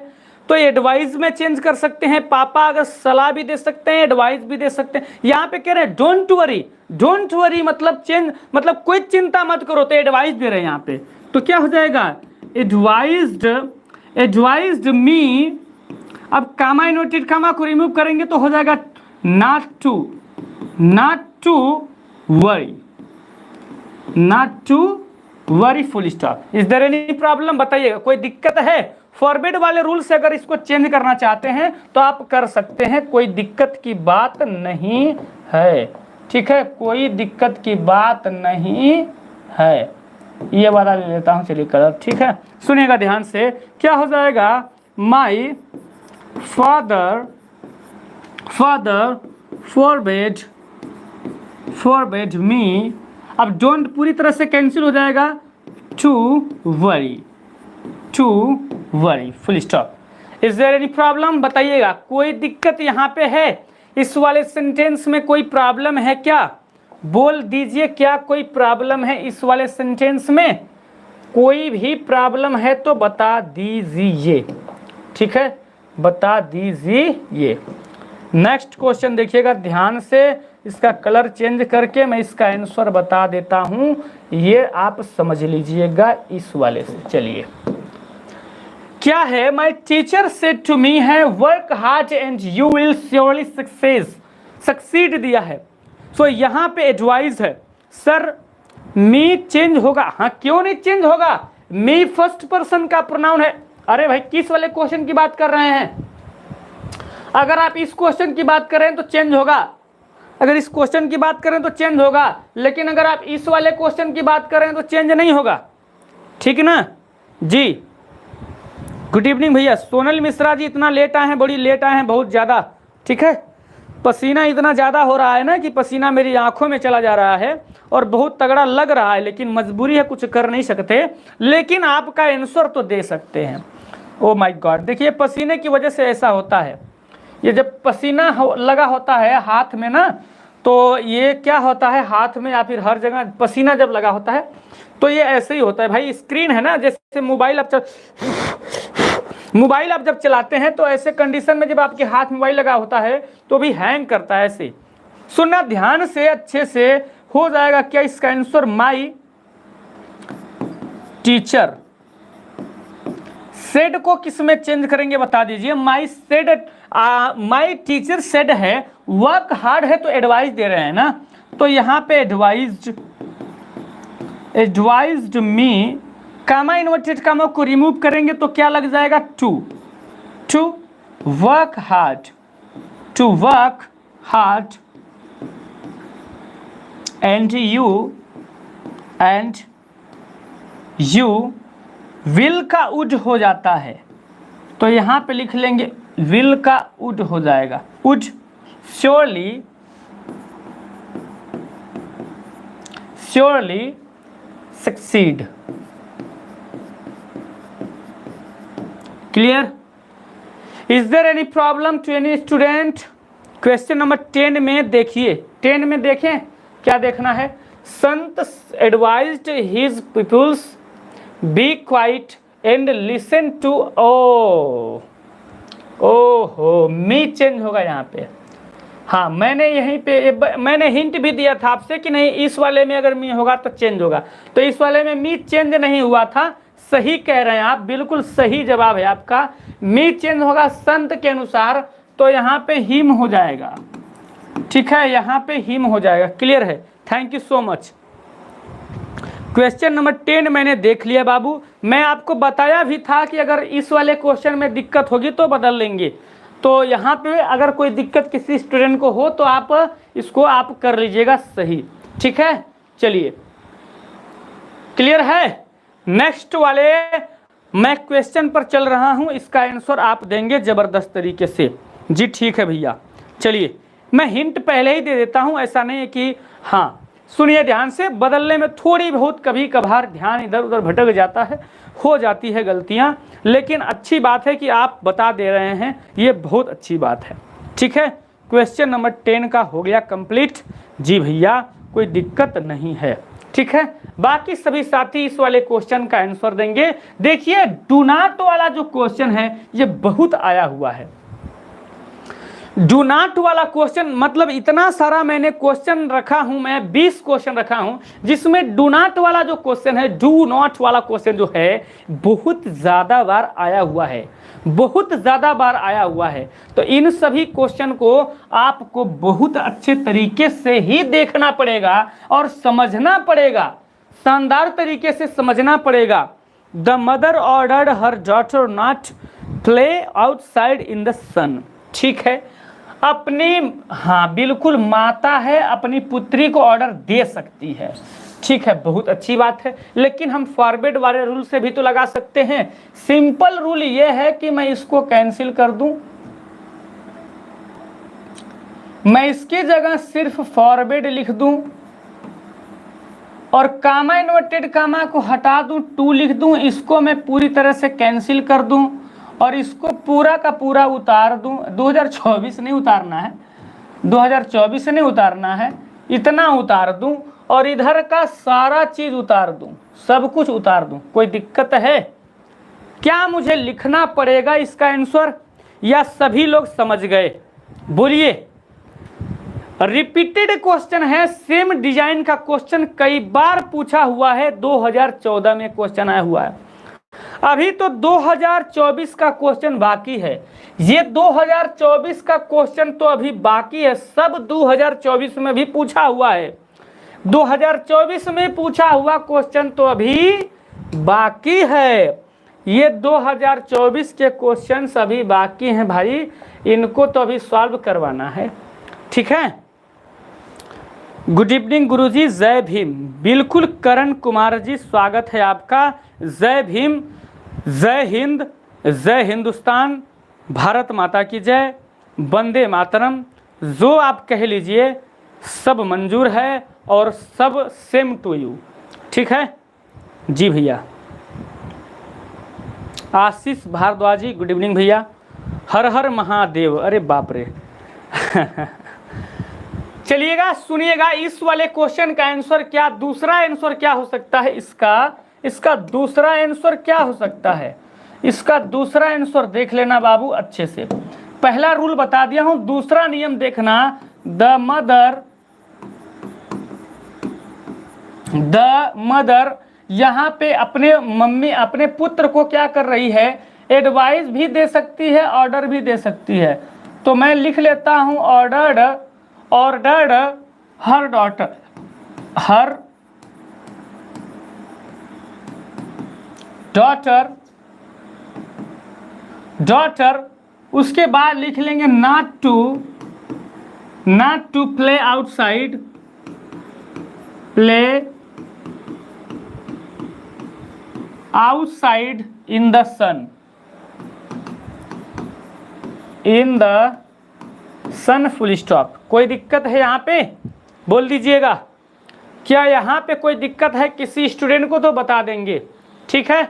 तो एडवाइस में चेंज कर सकते हैं, पापा अगर सलाह भी दे सकते हैं, एडवाइस भी दे सकते हैं। यहाँ पे कह रहे हैं डोंट वरी, डोंट वरी मतलब चेंज, मतलब कोई चिंता मत करो, तो एडवाइस दे रहे हैं यहाँ पे, तो क्या हो जाएगा, एडवाइज्ड, एडवाइज्ड मी, अब कामा इन्वर्टेड कामा को रिमूव करेंगे तो हो जाएगा not to, not to worry, not to worry, full stop. Is there any problem, बताइएगा कोई दिक्कत है। फॉरवर्ड वाले रूल से अगर इसको चेंज करना चाहते हैं तो आप कर सकते हैं, कोई दिक्कत की बात नहीं है, ठीक है, कोई दिक्कत की बात नहीं है। ये वाला ले लेता हूं, चलिए कलर, ठीक है। सुनिएगा ध्यान से, क्या हो जाएगा, my father, father forbade, forbade me, अब डोंट पूरी तरह से कैंसिल हो जाएगा, to worry, to worry, full stop. Is there any problem, बताइएगा कोई दिक्कत यहाँ पे है, इस वाले सेंटेंस में कोई प्रॉब्लम है क्या, बोल दीजिए, क्या कोई प्रॉब्लम है इस वाले सेंटेंस में, कोई भी प्रॉब्लम है तो बता दीजिए, ठीक है, बता दीजिए। नेक्स्ट क्वेश्चन देखिएगा ध्यान से, इसका कलर चेंज करके मैं इसका आंसर बता देता हूं, ये आप समझ लीजिएगा इस वाले से। चलिए क्या है, my teacher said to me है work hard and you will surely succeed दिया है, तो यहाँ पे एडवाइज है, सर मी चेंज होगा, हाँ क्यों नहीं चेंज होगा, मी फर्स्ट पर्सन का प्रोनाउन है। अरे भाई किस वाले क्वेश्चन की बात कर रहे हैं, अगर आप इस क्वेश्चन की बात करें तो चेंज होगा, अगर इस क्वेश्चन की बात करें तो चेंज होगा, लेकिन अगर आप इस वाले क्वेश्चन की बात करें तो चेंज नहीं होगा, ठीक है ना जी। गुड इवनिंग भैया, सोनल मिश्रा जी इतना लेट आए हैं, बड़ी लेट आए हैं, बहुत ज़्यादा, ठीक है, पसीना इतना ज़्यादा हो रहा है ना कि पसीना मेरी आंखों में चला जा रहा है और बहुत तगड़ा लग रहा है, लेकिन मजबूरी है, कुछ कर नहीं सकते, लेकिन आपका आंसर तो दे सकते हैं। ओ माय गॉड, देखिए पसीने की वजह से ऐसा होता है, ये जब पसीना लगा होता है हाथ में ना, तो ये क्या होता है, हाथ में या फिर हर जगह पसीना जब लगा होता है तो ये ऐसे ही होता है भाई। स्क्रीन है ना, जैसे मोबाइल आप जब चलाते हैं तो ऐसे कंडीशन में जब आपके हाथ मोबाइल लगा होता है तो भी हैंग करता है ऐसे। सुनना ध्यान से, अच्छे से हो जाएगा क्या इसका आंसर, माई टीचर सेड को किस में चेंज करेंगे बता दीजिए। माई सेड, माई टीचर सेड है, वर्क हार्ड है तो एडवाइस दे रहे हैं ना, तो यहाँ पे advised, advised me, comma inverted comma को रिमूव करेंगे तो क्या लग जाएगा, to, to work hard, to work hard and you will का उड हो जाता है, तो यहाँ पे लिख लेंगे विल का वुड हो जाएगा, would surely succeed. Clear? Is there any problem to any student? Question number 10 में देखिए, 10 में देखें क्या देखना है। Saint advised his peoples be quite and listen to ओहो मी चेंज होगा यहाँ पे। हाँ, मैंने यहीं पे मैंने हिंट भी दिया था आपसे कि नहीं इस वाले में अगर मी होगा तो चेंज होगा, तो इस वाले में मी चेंज नहीं हुआ था। सही कह रहे हैं आप, बिल्कुल सही जवाब है आपका। मी चेंज होगा संत के अनुसार, तो यहाँ पे हिम हो जाएगा। ठीक है, यहाँ पे हिम हो जाएगा। क्लियर है? Thank you so much. Question number 10 मैंने देख लिया बाबू। मैं आपको बताया भी था कि अगर इस वाले क्वेश्चन में दिक्कत होगी तो बदल लेंगे। तो यहाँ पे अगर कोई दिक्कत किसी स्टूडेंट को हो तो आप इसको आप कर लीजिएगा सही। ठीक है, चलिए क्लियर है। नेक्स्ट वाले मैं क्वेश्चन पर चल रहा हूँ, इसका आंसर आप देंगे जबरदस्त तरीके से। जी ठीक है भैया, चलिए मैं हिंट पहले ही दे देता हूँ, ऐसा नहीं है कि हाँ सुनिए ध्यान से। बदलने में थोड़ी बहुत कभी कभार ध्यान इधर उधर भटक जाता है, हो जाती है गलतियाँ, लेकिन अच्छी बात है कि आप बता दे रहे हैं, ये बहुत अच्छी बात है। ठीक है, क्वेश्चन नंबर 10 का हो गया कंप्लीट। जी भैया, कोई दिक्कत नहीं है। ठीक है, बाकी सभी साथी इस वाले क्वेश्चन का आंसर देंगे। देखिए डू नॉट वाला जो क्वेश्चन है ये बहुत आया हुआ है। डू नॉट वाला क्वेश्चन मतलब इतना सारा मैंने क्वेश्चन रखा हूं, मैं 20 क्वेश्चन रखा हूं, जिसमें डू नॉट वाला जो क्वेश्चन है, डू नॉट वाला क्वेश्चन जो है बहुत ज़्यादा बार आया हुआ है, बहुत ज़्यादा बार आया हुआ है। तो इन सभी क्वेश्चन को आपको बहुत अच्छे तरीके से ही देखना पड़ेगा और समझना पड़ेगा, शानदार तरीके से समझना पड़ेगा। The mother ordered her daughter not play outside in the sun. ठीक है, अपनी, हाँ बिल्कुल, माता है अपनी पुत्री को ऑर्डर दे सकती है। ठीक है, बहुत अच्छी बात है, लेकिन हम फॉरवर्ड वाले रूल से भी तो लगा सकते हैं। सिंपल रूल ये है कि मैं इसको कैंसिल कर दूं, मैं इसकी जगह सिर्फ फॉरवर्ड लिख दूं और कामा इन्वर्टेड कामा को हटा दूं, टू लिख दूं, इसको मैं पूरी तरह से कैंसिल कर दूं और इसको पूरा का पूरा उतार दूं। 2024 नहीं उतारना है, 2024 नहीं उतारना है, इतना उतार दूं और इधर का सारा चीज उतार दूं, सब कुछ उतार दूं। कोई दिक्कत है क्या? मुझे लिखना पड़ेगा इसका आंसर या सभी लोग समझ गए? बोलिए। रिपीटेड क्वेश्चन है, सेम डिजाइन का क्वेश्चन कई बार पूछा हुआ है। 2014 में क्वेश्चन आया हुआ है, अभी तो 2024 का क्वेश्चन बाकी है। ये 2024 का क्वेश्चन तो अभी बाकी है, सब 2024 में भी पूछा हुआ है। 2024 में पूछा हुआ क्वेश्चन तो अभी बाकी है। ये 2024 के क्वेश्चन अभी बाकी हैं भाई, इनको तो अभी सॉल्व करवाना है। ठीक है, गुड इवनिंग गुरुजी, जय भीम। बिल्कुल करण कुमार जी, स्वागत है आपका। जय भीम, जय हिंद, जय हिंदुस्तान, भारत माता की जय, वंदे मातरम, जो आप कह लीजिए सब मंजूर है और सब सेम टू यू। ठीक है जी भैया। आशीष भारद्वाज जी, गुड इवनिंग भैया। हर हर महादेव, अरे बाप रे। चलिएगा सुनिएगा, इस वाले क्वेश्चन का आंसर क्या, दूसरा आंसर क्या हो सकता है इसका दूसरा आंसर क्या हो सकता है? इसका दूसरा आंसर देख लेना बाबू अच्छे से। पहला रूल बता दिया हूं, दूसरा नियम देखना। द मदर यहाँ पे अपने मम्मी अपने पुत्र को क्या कर रही है? एडवाइस भी दे सकती है, ऑर्डर भी दे सकती है। तो मैं लिख लेता हूं ऑर्डर्ड हर डॉटर, उसके बाद लिख लेंगे not to play outside in the sun. In the sun full stop. कोई दिक्कत है यहाँ पे? बोल दीजिएगा, क्या यहाँ पे कोई दिक्कत है? किसी स्टूडेंट को तो बता देंगे, ठीक है।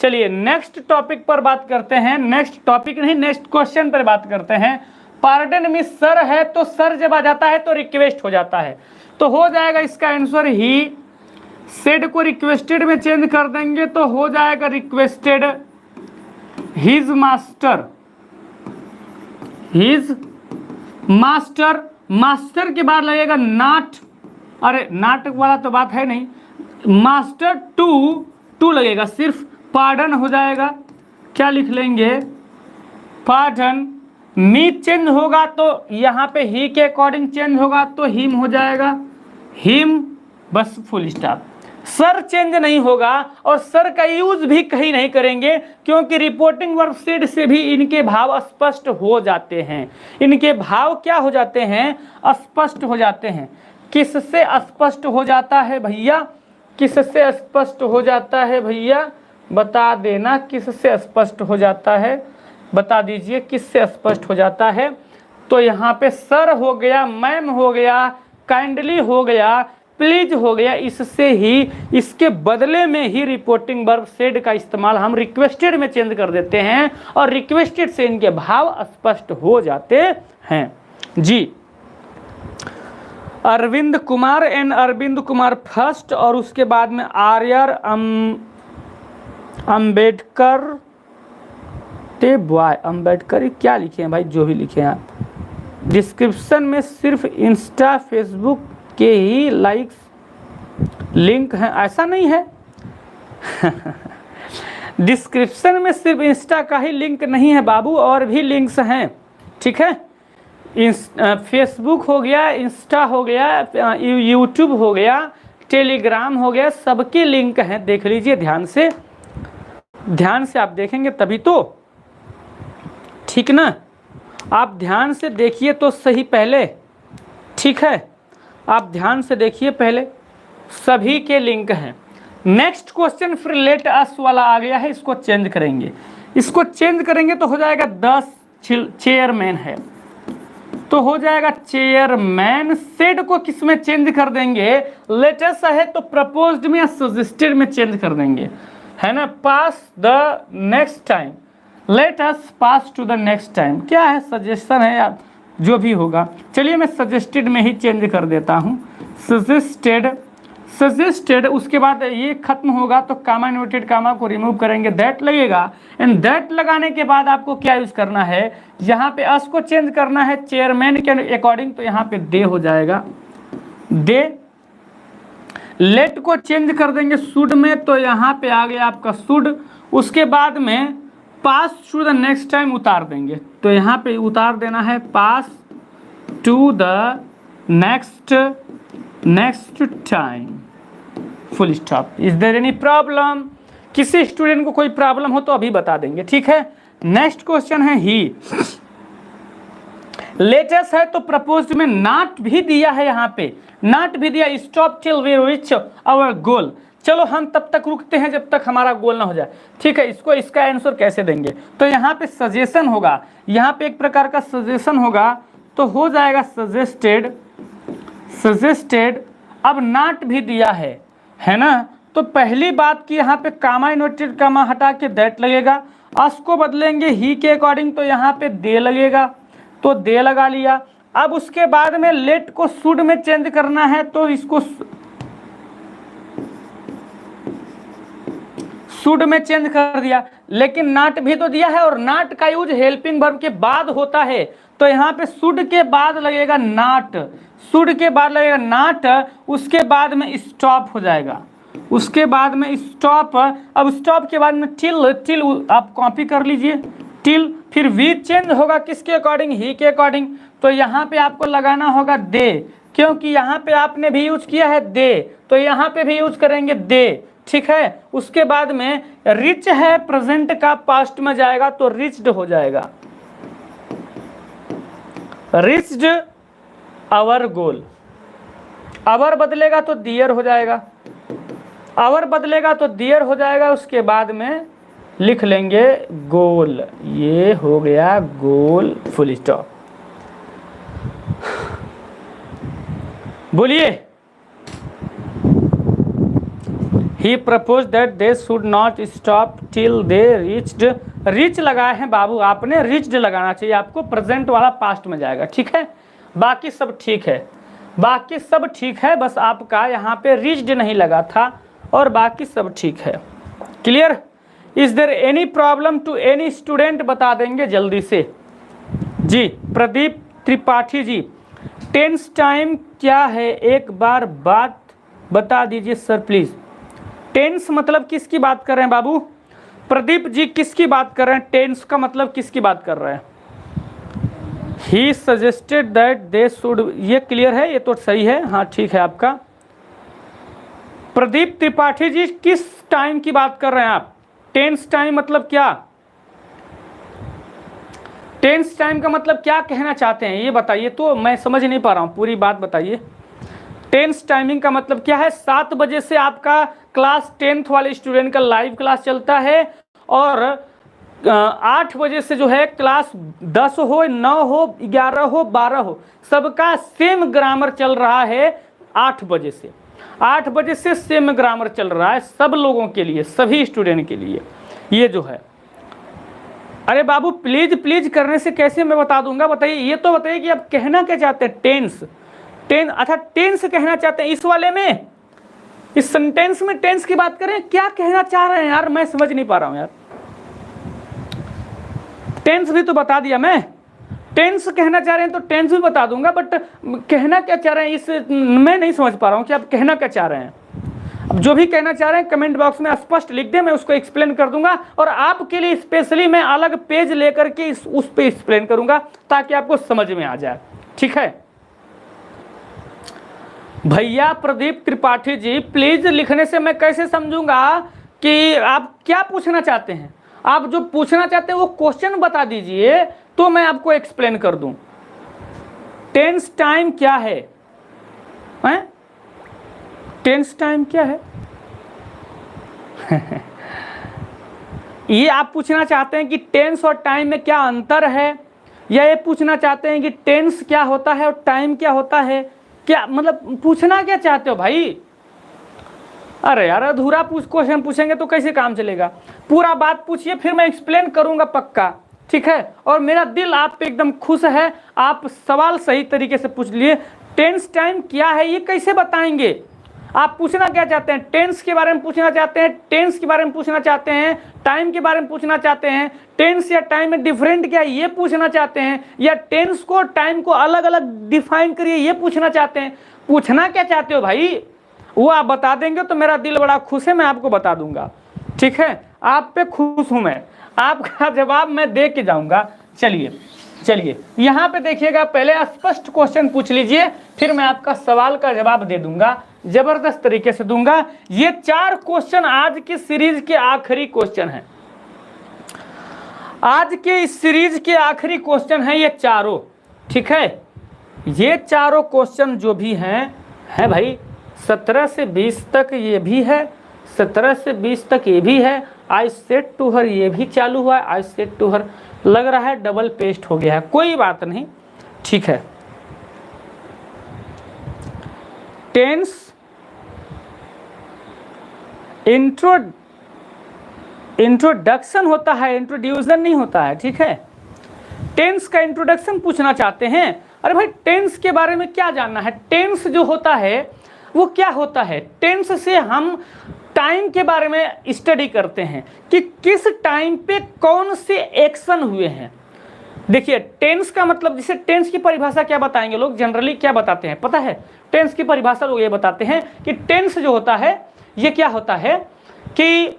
चलिए नेक्स्ट टॉपिक पर बात करते हैं। नेक्स्ट टॉपिक नहीं, नेक्स्ट क्वेश्चन पर बात करते हैं। पार्डन मी सर है तो सर जब आ जाता है तो रिक्वेस्ट हो जाता है, तो हो जाएगा इसका आंसर ही सेड को रिक्वेस्टेड में चेंज कर देंगे तो हो जाएगा requested his master. His master, master के बाद लगेगा नॉट, अरे नाटक वाला तो बात है नहीं, मास्टर टू लगेगा, सिर्फ पार्डन हो जाएगा। क्या लिख लेंगे? पार्डन मी चेंज होगा तो यहाँ पे ही के अकॉर्डिंग चेंज होगा तो हिम हो जाएगा, हिम, बस फुल स्टॉप। सर चेंज नहीं होगा और सर का यूज भी कहीं नहीं करेंगे, क्योंकि रिपोर्टिंग वर्ब सेड से भी इनके भाव स्पष्ट हो जाते हैं। इनके भाव क्या हो जाते हैं? स्पष्ट हो जाते हैं। किससे स्पष्ट हो जाता है भैया? किससे स्पष्ट हो जाता है भैया? बता देना, किससे स्पष्ट हो जाता है? बता दीजिए किससे स्पष्ट हो जाता है। तो यहाँ पे सर हो गया, मैम हो गया, काइंडली हो गया, प्लीज हो गया, इससे ही, इसके बदले में ही रिपोर्टिंग वर्ब सेड का इस्तेमाल हम रिक्वेस्टेड में चेंज कर देते हैं और रिक्वेस्टेड से इनके भाव स्पष्ट हो जाते हैं जी। अरविंद कुमार एंड अरविंद कुमार फर्स्ट, और उसके बाद में आर्यर अम्बेडकर ते बॉय, अम्बेडकर क्या लिखे हैं भाई? जो भी लिखे हैं आप। डिस्क्रिप्शन में सिर्फ इंस्टा फेसबुक के ही लाइक्स लिंक हैं, ऐसा नहीं है। डिस्क्रिप्शन में सिर्फ इंस्टा का ही लिंक नहीं है बाबू, और भी लिंक्स हैं, ठीक है। फेसबुक हो गया, इंस्टा हो गया, यूट्यूब हो गया, टेलीग्राम हो गया, सबके लिंक हैं। देख लीजिए ध्यान से, ध्यान से आप देखेंगे तभी तो, ठीक ना। आप ध्यान से देखिए तो सही पहले, ठीक है। आप ध्यान से देखिए पहले, सभी के लिंक हैं। नेक्स्ट क्वेश्चन फिर लेट अस वाला आ गया है, इसको चेंज करेंगे। इसको चेंज करेंगे तो हो जाएगा 10 चेयरमैन है तो हो जाएगा चेयरमैन। सेड को किस में चेंज कर देंगे? लेटेस्ट है तो प्रपोज्ड में या सजेस्टेड में चेंज कर देंगे, है ना। Pass the next time, let us pass to the next time, क्या है? सजेशन है या जो भी होगा। चलिए मैं सजेस्टेड में ही चेंज कर देता हूँ, सजेस्टेड, सजेस्टेड। उसके बाद ये खत्म होगा तो कामा इन्वर्टेड कामा को रिमूव करेंगे, दैट लगेगा। एंड दैट लगाने के बाद आपको क्या यूज करना है? यहाँ पे अस को चेंज करना है चेयरमैन के अकॉर्डिंग, तो यहाँ पे दे हो जाएगा, दे। लेट को चेंज कर देंगे शुड में, तो यहाँ पे आ गया आपका शुड। उसके बाद में pass to the next time उतार देंगे, तो यहाँ पे उतार देना है pass to the next time, full stop. Is there any problem? किसी स्टूडेंट को कोई प्रॉब्लम हो तो अभी बता देंगे, ठीक है। नेक्स्ट क्वेश्चन है ही। लेटेस्ट है तो प्रपोज्ड में नॉट भी दिया है, यहाँ पे नॉट भी दिया, stop till we reach our goal. चलो हम तब तक रुकते हैं जब तक हमारा गोल ना हो जाए, ठीक है। इसको, इसका आंसर कैसे देंगे? तो यहाँ पे सजेशन होगा, यहाँ पे एक प्रकार का सजेशन होगा, तो हो जाएगा सजेस्टेड, सजेस्टेड। अब नॉट भी दिया है ना। तो पहली बात की यहाँ पे कामा इन्वर्टेड कामा हटा के दैट लगेगा। अस को बदलेंगे ही के अकॉर्डिंग, तो यहाँ पे दे लगेगा, तो दे लगा लिया। अब उसके बाद में लेट को शुड में चेंज करना है, तो इसको शुड में चेंज कर दिया। लेकिन नॉट भी तो दिया है, और नॉट का यूज हेल्पिंग वर्ब के बाद होता है, तो यहाँ पे शुड के बाद लगेगा नॉट, शुड के बाद लगेगा नॉट, उसके बाद में स्टॉप हो जाएगा, उसके बाद में स्टॉप। अब स्टॉप के बाद में टिल, टिल आप कॉपी कर लीजिए, टिल। फिर वी चेंज होगा किसके अकॉर्डिंग? ही के अकॉर्डिंग। तो यहाँ पे आपको लगाना होगा दे, क्योंकि यहाँ पे आपने भी यूज किया है दे, तो यहाँ पे भी यूज करेंगे दे, ठीक है। उसके बाद में रिच है, प्रेजेंट का पास्ट में जाएगा तो रिच्ड हो जाएगा, रिच्ड आवर गोल। आवर बदलेगा तो दियर हो जाएगा, आवर बदलेगा तो दियर हो जाएगा। उसके बाद में लिख लेंगे गोल, ये हो गया गोल, फुल स्टॉप। बोलिए। He propose that they should not stop till they reached, reach लगाए हैं बाबू आपने, रिच्ड लगाना चाहिए आपको, प्रेजेंट वाला पास्ट में जाएगा, ठीक है। बाकी सब ठीक है, बाकी सब ठीक है, बस आपका यहाँ पे रिच्ड नहीं लगा था और बाकी सब ठीक है। Clear? Is there any problem to any student? बता देंगे जल्दी से जी। प्रदीप त्रिपाठी जी, टेंस टाइम क्या है, एक बार बात बता दीजिए सर प्लीज। टेंस मतलब किसकी बात कर रहे हैं बाबू? प्रदीप जी किसकी बात कर रहे हैं? टेंस का मतलब किसकी बात कर रहे हैं? He suggested that they should, ये क्लियर है, ये तो सही है, हाँ ठीक है आपका। प्रदीप त्रिपाठी जी किस टाइम की बात कर रहे हैं आप? टेंस टाइम मतलब क्या? टेंस टाइम का मतलब क्या कहना चाहते हैं ये बताइए, तो मैं समझ नहीं पा रहा हूँ, पूरी बात बताइए। टेंस टाइमिंग का मतलब क्या है? 7 बजे से आपका क्लास 10th वाले स्टूडेंट का लाइव क्लास चलता है और 8 बजे से जो है क्लास 10 हो, 9 हो, 11 हो, 12 हो, सबका सेम ग्रामर चल रहा है। 8 बजे से 8 बजे से सेम ग्रामर चल रहा है सब लोगों के लिए, सभी स्टूडेंट के लिए, ये जो है। अरे बाबू प्लीज प्लीज करने से कैसे मैं बता दूंगा, बताइए, ये तो बताइए कि आप कहना क्या चाहते हैं। अच्छा टेंस कहना चाहते हैं इस वाले में, इस सेंटेंस में टेंस की बात करें, क्या कहना चाह रहे हैं यार, मैं समझ नहीं पा रहा हूं यार। टेंस भी तो बता दिया मैं, टेंस कहना चाह रहे हैं तो टेंस भी बता दूंगा, बट कहना क्या चाह रहे हैं इस मैं नहीं समझ पा रहा हूं कि आप कहना क्या चाह रहे हैं। अब जो भी कहना चाह रहे हैं कमेंट बॉक्स में स्पष्ट लिख दें, मैं उसको एक्सप्लेन कर दूंगा और आपके लिए स्पेशली मैं अलग पेज लेकर के उस पे एक्सप्लेन करूंगा ताकि आपको समझ में आ जाए, ठीक है। भैया प्रदीप त्रिपाठी जी प्लीज, लिखने से मैं कैसे समझूंगा कि आप क्या पूछना चाहते हैं। आप जो पूछना चाहते हैं वो क्वेश्चन बता दीजिए तो मैं आपको एक्सप्लेन कर दूं। टेंस टाइम क्या है, हैं? टेंस टाइम क्या है? ये आप पूछना चाहते हैं कि टेंस और टाइम में क्या अंतर है, या ये पूछना चाहते हैं कि टेंस क्या होता है और टाइम क्या होता है? क्या मतलब पूछना क्या चाहते हो भाई? अरे यार अधूरा क्वेश्चन पूछेंगे तो कैसे काम चलेगा, पूरा बात पूछिए फिर मैं एक्सप्लेन करूंगा पक्का, ठीक है। और मेरा दिल आप पे एकदम खुश है, आप सवाल सही तरीके से पूछ लिए। टेंस टाइम क्या है ये कैसे बताएंगे? आप पूछना क्या चाहते हैं? टेंस के बारे में पूछना चाहते हैं, टेंस के बारे में पूछना चाहते हैं, टाइम के बारे में पूछना चाहते हैं, टेंस या टाइम में डिफरेंट क्या है ये पूछना चाहते हैं, या टेंस को टाइम को अलग अलग डिफाइन करिए ये पूछना चाहते हैं? पूछना क्या चाहते हो भाई वो आप बता देंगे तो मेरा दिल बड़ा खुश है, मैं आपको बता दूंगा, ठीक है। आप पे खुश हूं मैं, आपका जवाब मैं दे के जाऊंगा। चलिए यहाँ पे देखिएगा, पहले स्पष्ट क्वेश्चन पूछ लीजिए फिर मैं आपका सवाल का जवाब दे दूंगा, जबरदस्त तरीके से दूंगा। ये 4 क्वेश्चन आज की सीरीज के आखिरी क्वेश्चन हैं, आज के इस सीरीज के आखिरी क्वेश्चन हैं ये चारों, ठीक है। ये चारों क्वेश्चन जो भी हैं भाई 17 से 20 तक ये भी है, 17 से 20 तक ये भी है, आई सेड टू हर ये भी चालू हुआ है, आई सेड टू हर लग रहा है डबल पेस्ट हो गया है, कोई बात नहीं, ठीक है। टेंस इंट्रोडक्शन होता है, इंट्रोड्यूसन नहीं होता है, ठीक है। टेंस का इंट्रोडक्शन पूछना चाहते हैं। अरे भाई टेंस के बारे में क्या जानना है? टेंस जो होता है वो क्या होता है? टेंस से हम टाइम के बारे में स्टडी करते हैं कि किस टाइम पे कौन से एक्शन हुए हैं। देखिए टेंस का मतलब, जैसे टेंस की परिभाषा क्या बताएंगे लोग, जनरली क्या बताते हैं पता है? टेंस की परिभाषा लोग ये बताते हैं कि टेंस जो होता है ये क्या होता है कि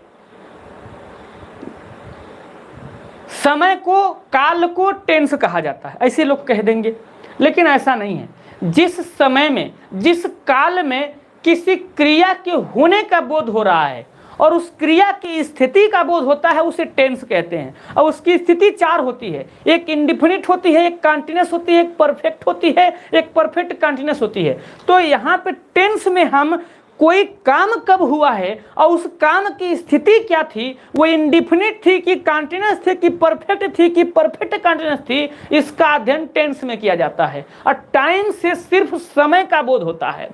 समय को, काल को टेंस कहा जाता है, ऐसे लोग कह देंगे, लेकिन ऐसा नहीं है। जिस समय में, जिस काल में किसी क्रिया के होने का बोध हो रहा है और उस क्रिया की स्थिति का बोध होता है उसे टेंस कहते हैं। और उसकी स्थिति 4 होती है, एक इंडिफिनिट होती है, एक कंटीन्यूअस होती है, एक परफेक्ट होती है, एक परफेक्ट कंटीन्यूअस होती है। तो यहाँ पे टेंस में हम कोई काम कब हुआ है और उस काम की स्थिति क्या थी, वो इंडिफिनिट थी कि कॉन्टिन्यूअस थी कि परफेक्ट थी कि परफेक्ट कॉन्टिन्यूअस थी, इसका अध्ययन टेंस में किया जाता है। और टाइम से सिर्फ समय का बोध होता है,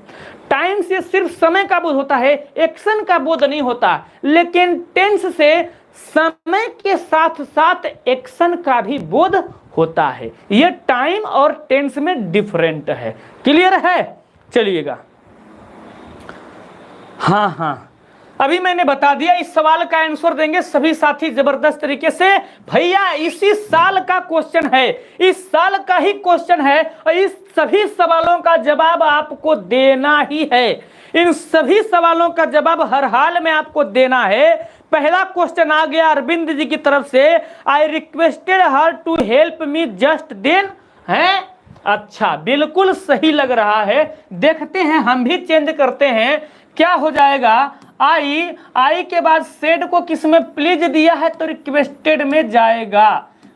टाइम से सिर्फ समय का बोध होता है, एक्शन का बोध नहीं होता। लेकिन टेंस से समय के साथ साथ एक्शन का भी बोध होता है। यह टाइम और टेंस में डिफरेंट है। क्लियर है? चलिएगा, हाँ, अभी मैंने बता दिया। इस सवाल का आंसर देंगे सभी साथी जबरदस्त तरीके से। भैया इसी साल का क्वेश्चन है, इस साल का ही क्वेश्चन है और इस सभी सवालों का जवाब आपको देना ही है। इन सभी सवालों का जवाब हर हाल में आपको देना है। पहला क्वेश्चन आ गया अरविंद जी की तरफ से, I requested her to help me just then, है अच्छा, बिल्कुल सही लग रहा है। देखते हैं, हम भी चेंज करते हैं, क्या हो जाएगा। आई के बाद सेड को किस में प्लीज दिया है तो रिक्वेस्टेड में जाएगा।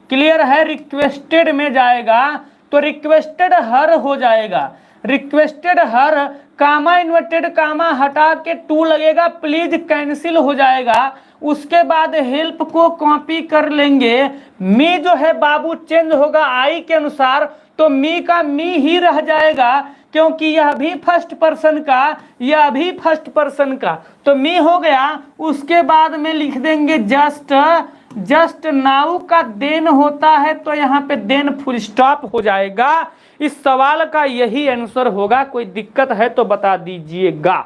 क्लियर है? रिक्वेस्टेड में जाएगा तो रिक्वेस्टेड हर हो जाएगा। रिक्वेस्टेड हर, कामा इन्वर्टेड कामा हटा के टू लगेगा, प्लीज कैंसिल हो जाएगा। उसके बाद हेल्प को कॉपी कर लेंगे। मी जो है बाबू चेंज होगा आई के अनुसार, तो मी का मी ही रह जाएगा क्योंकि यह भी फर्स्ट पर्सन का, यह भी फर्स्ट पर्सन का, तो मी हो गया। उसके बाद में लिख देंगे जस्ट नाउ का देन होता है तो यहाँ पे देन फुल स्टॉप हो जाएगा। इस सवाल का यही आंसर होगा। कोई दिक्कत है तो बता दीजिएगा,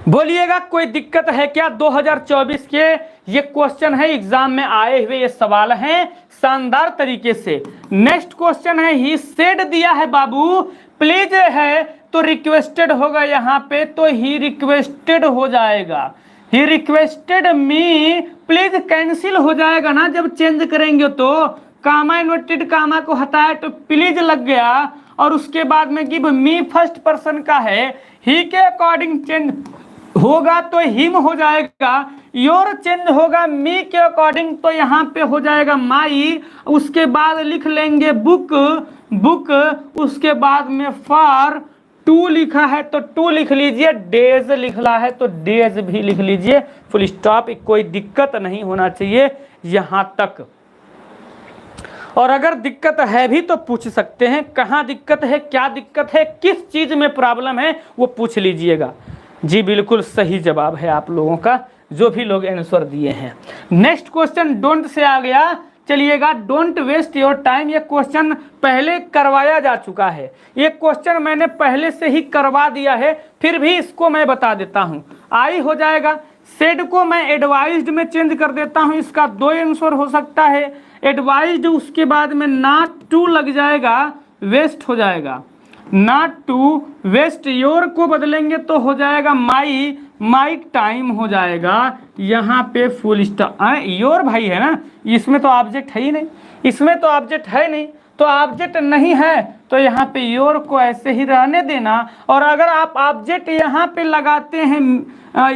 बोलिएगा कोई दिक्कत है क्या। 2024 के ये क्वेश्चन है, एग्जाम में आए हुए ये सवाल हैं शानदार तरीके से। नेक्स्ट क्वेश्चन है, ही सेड दिया है बाबू, प्लीज है तो रिक्वेस्टेड होगा यहाँ पे, तो ही रिक्वेस्टेड हो जाएगा। He requested me, please cancel हो जाएगा ना जब चेंज करेंगे, तो कामा इन्वर्टेड कामा को हटाया तो प्लीज लग गया। और उसके बाद में गिव मी फर्स्ट पर्सन का है, ही के अकॉर्डिंग चेंज होगा तो हिम हो जाएगा। योर चेंज होगा मी के अकॉर्डिंग तो यहाँ पे हो जाएगा माई। उसके बाद लिख लेंगे बुक, उसके बाद में फॉर, टू लिखा है तो टू लिख लीजिए, डेज लिखना है तो डेज भी लिख लीजिए, फुल स्टॉप। कोई दिक्कत नहीं होना चाहिए यहाँ तक। और अगर दिक्कत है भी तो पूछ सकते हैं, कहाँ दिक्कत है, क्या दिक्कत है, किस चीज में प्रॉब्लम है, वो पूछ लीजिएगा। जी बिल्कुल सही जवाब है आप लोगों का, जो भी लोग आंसर दिए हैं। नेक्स्ट क्वेश्चन डोंट से आ गया। चलिएगा, डोंट वेस्ट योर टाइम, ये क्वेश्चन पहले करवाया जा चुका है, ये क्वेश्चन मैंने पहले से ही करवा दिया है, फिर भी इसको मैं बता देता हूँ। आई हो जाएगा, सेड को मैं एडवाइज्ड में चेंज कर देता हूँ, इसका दो आंसर हो सकता है। एडवाइज्ड, उसके बाद में नॉट टू लग जाएगा, वेस्ट हो जाएगा, नॉट टू वेस्ट। योर को बदलेंगे तो हो जाएगा माई टाइम हो जाएगा, यहाँ पे फुल स्टॉप। योर भाई है ना, इसमें तो ऑब्जेक्ट है ही नहीं, इसमें तो ऑब्जेक्ट है नहीं, तो ऑब्जेक्ट नहीं है तो यहाँ पे योर को ऐसे ही रहने देना। और अगर आप ऑब्जेक्ट यहाँ पे लगाते हैं,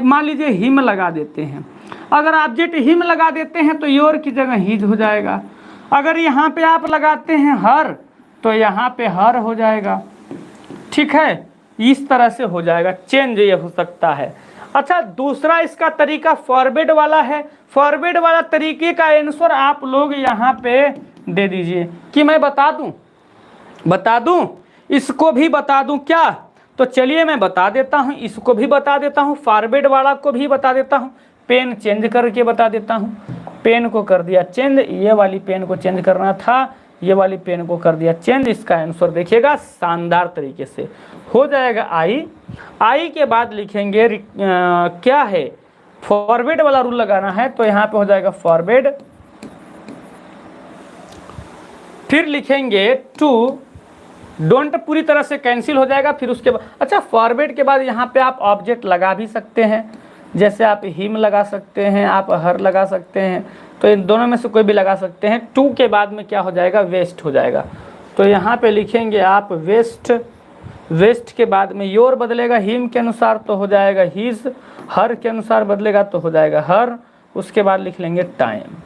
मान लीजिए हिम लगा देते हैं, अगर ऑब्जेक्ट हिम लगा देते हैं तो योर की जगह हिज हो जाएगा। अगर यहाँ पे आप लगाते हैं हर तो यहाँ पे हर हो जाएगा। ठीक है, इस तरह से हो जाएगा, चेंज ये हो सकता है। अच्छा, दूसरा इसका तरीका फॉरवर्ड वाला है। फॉरवर्ड वाला तरीके का आंसर आप लोग यहाँ पे दे दीजिए कि मैं बता दूं, इसको भी बता दूं क्या। तो चलिए मैं बता देता हूँ, इसको भी बता देता हूँ, फॉरवर्ड वाला को भी बता देता हूँ। पेन चेंज करके बता देता हूँ, पेन को कर दिया चेंज, ये वाली पेन को चेंज करना था, ये वाली पेन को कर दिया चेंज। इसका आंसर देखिएगा शानदार तरीके से हो जाएगा। आई के बाद लिखेंगे क्या है, फॉरवर्ड वाला रूल लगाना है तो यहाँ पे हो जाएगा फॉरवर्ड, फिर लिखेंगे टू, डोंट पूरी तरह से कैंसिल हो जाएगा। फिर उसके बाद, अच्छा, फॉरवर्ड के बाद यहाँ पे आप ऑब्जेक्ट लगा भी सकते हैं, जैसे आप हिम लगा सकते हैं, आप हर लगा सकते हैं, तो इन दोनों में से कोई भी लगा सकते हैं। टू के बाद में क्या हो जाएगा, वेस्ट हो जाएगा। तो यहाँ पे लिखेंगे आप वेस्ट के बाद में योर बदलेगा हिम के अनुसार तो हो जाएगा हिज, हर के अनुसार बदलेगा तो हो जाएगा हर, उसके बाद लिख लेंगे टाइम।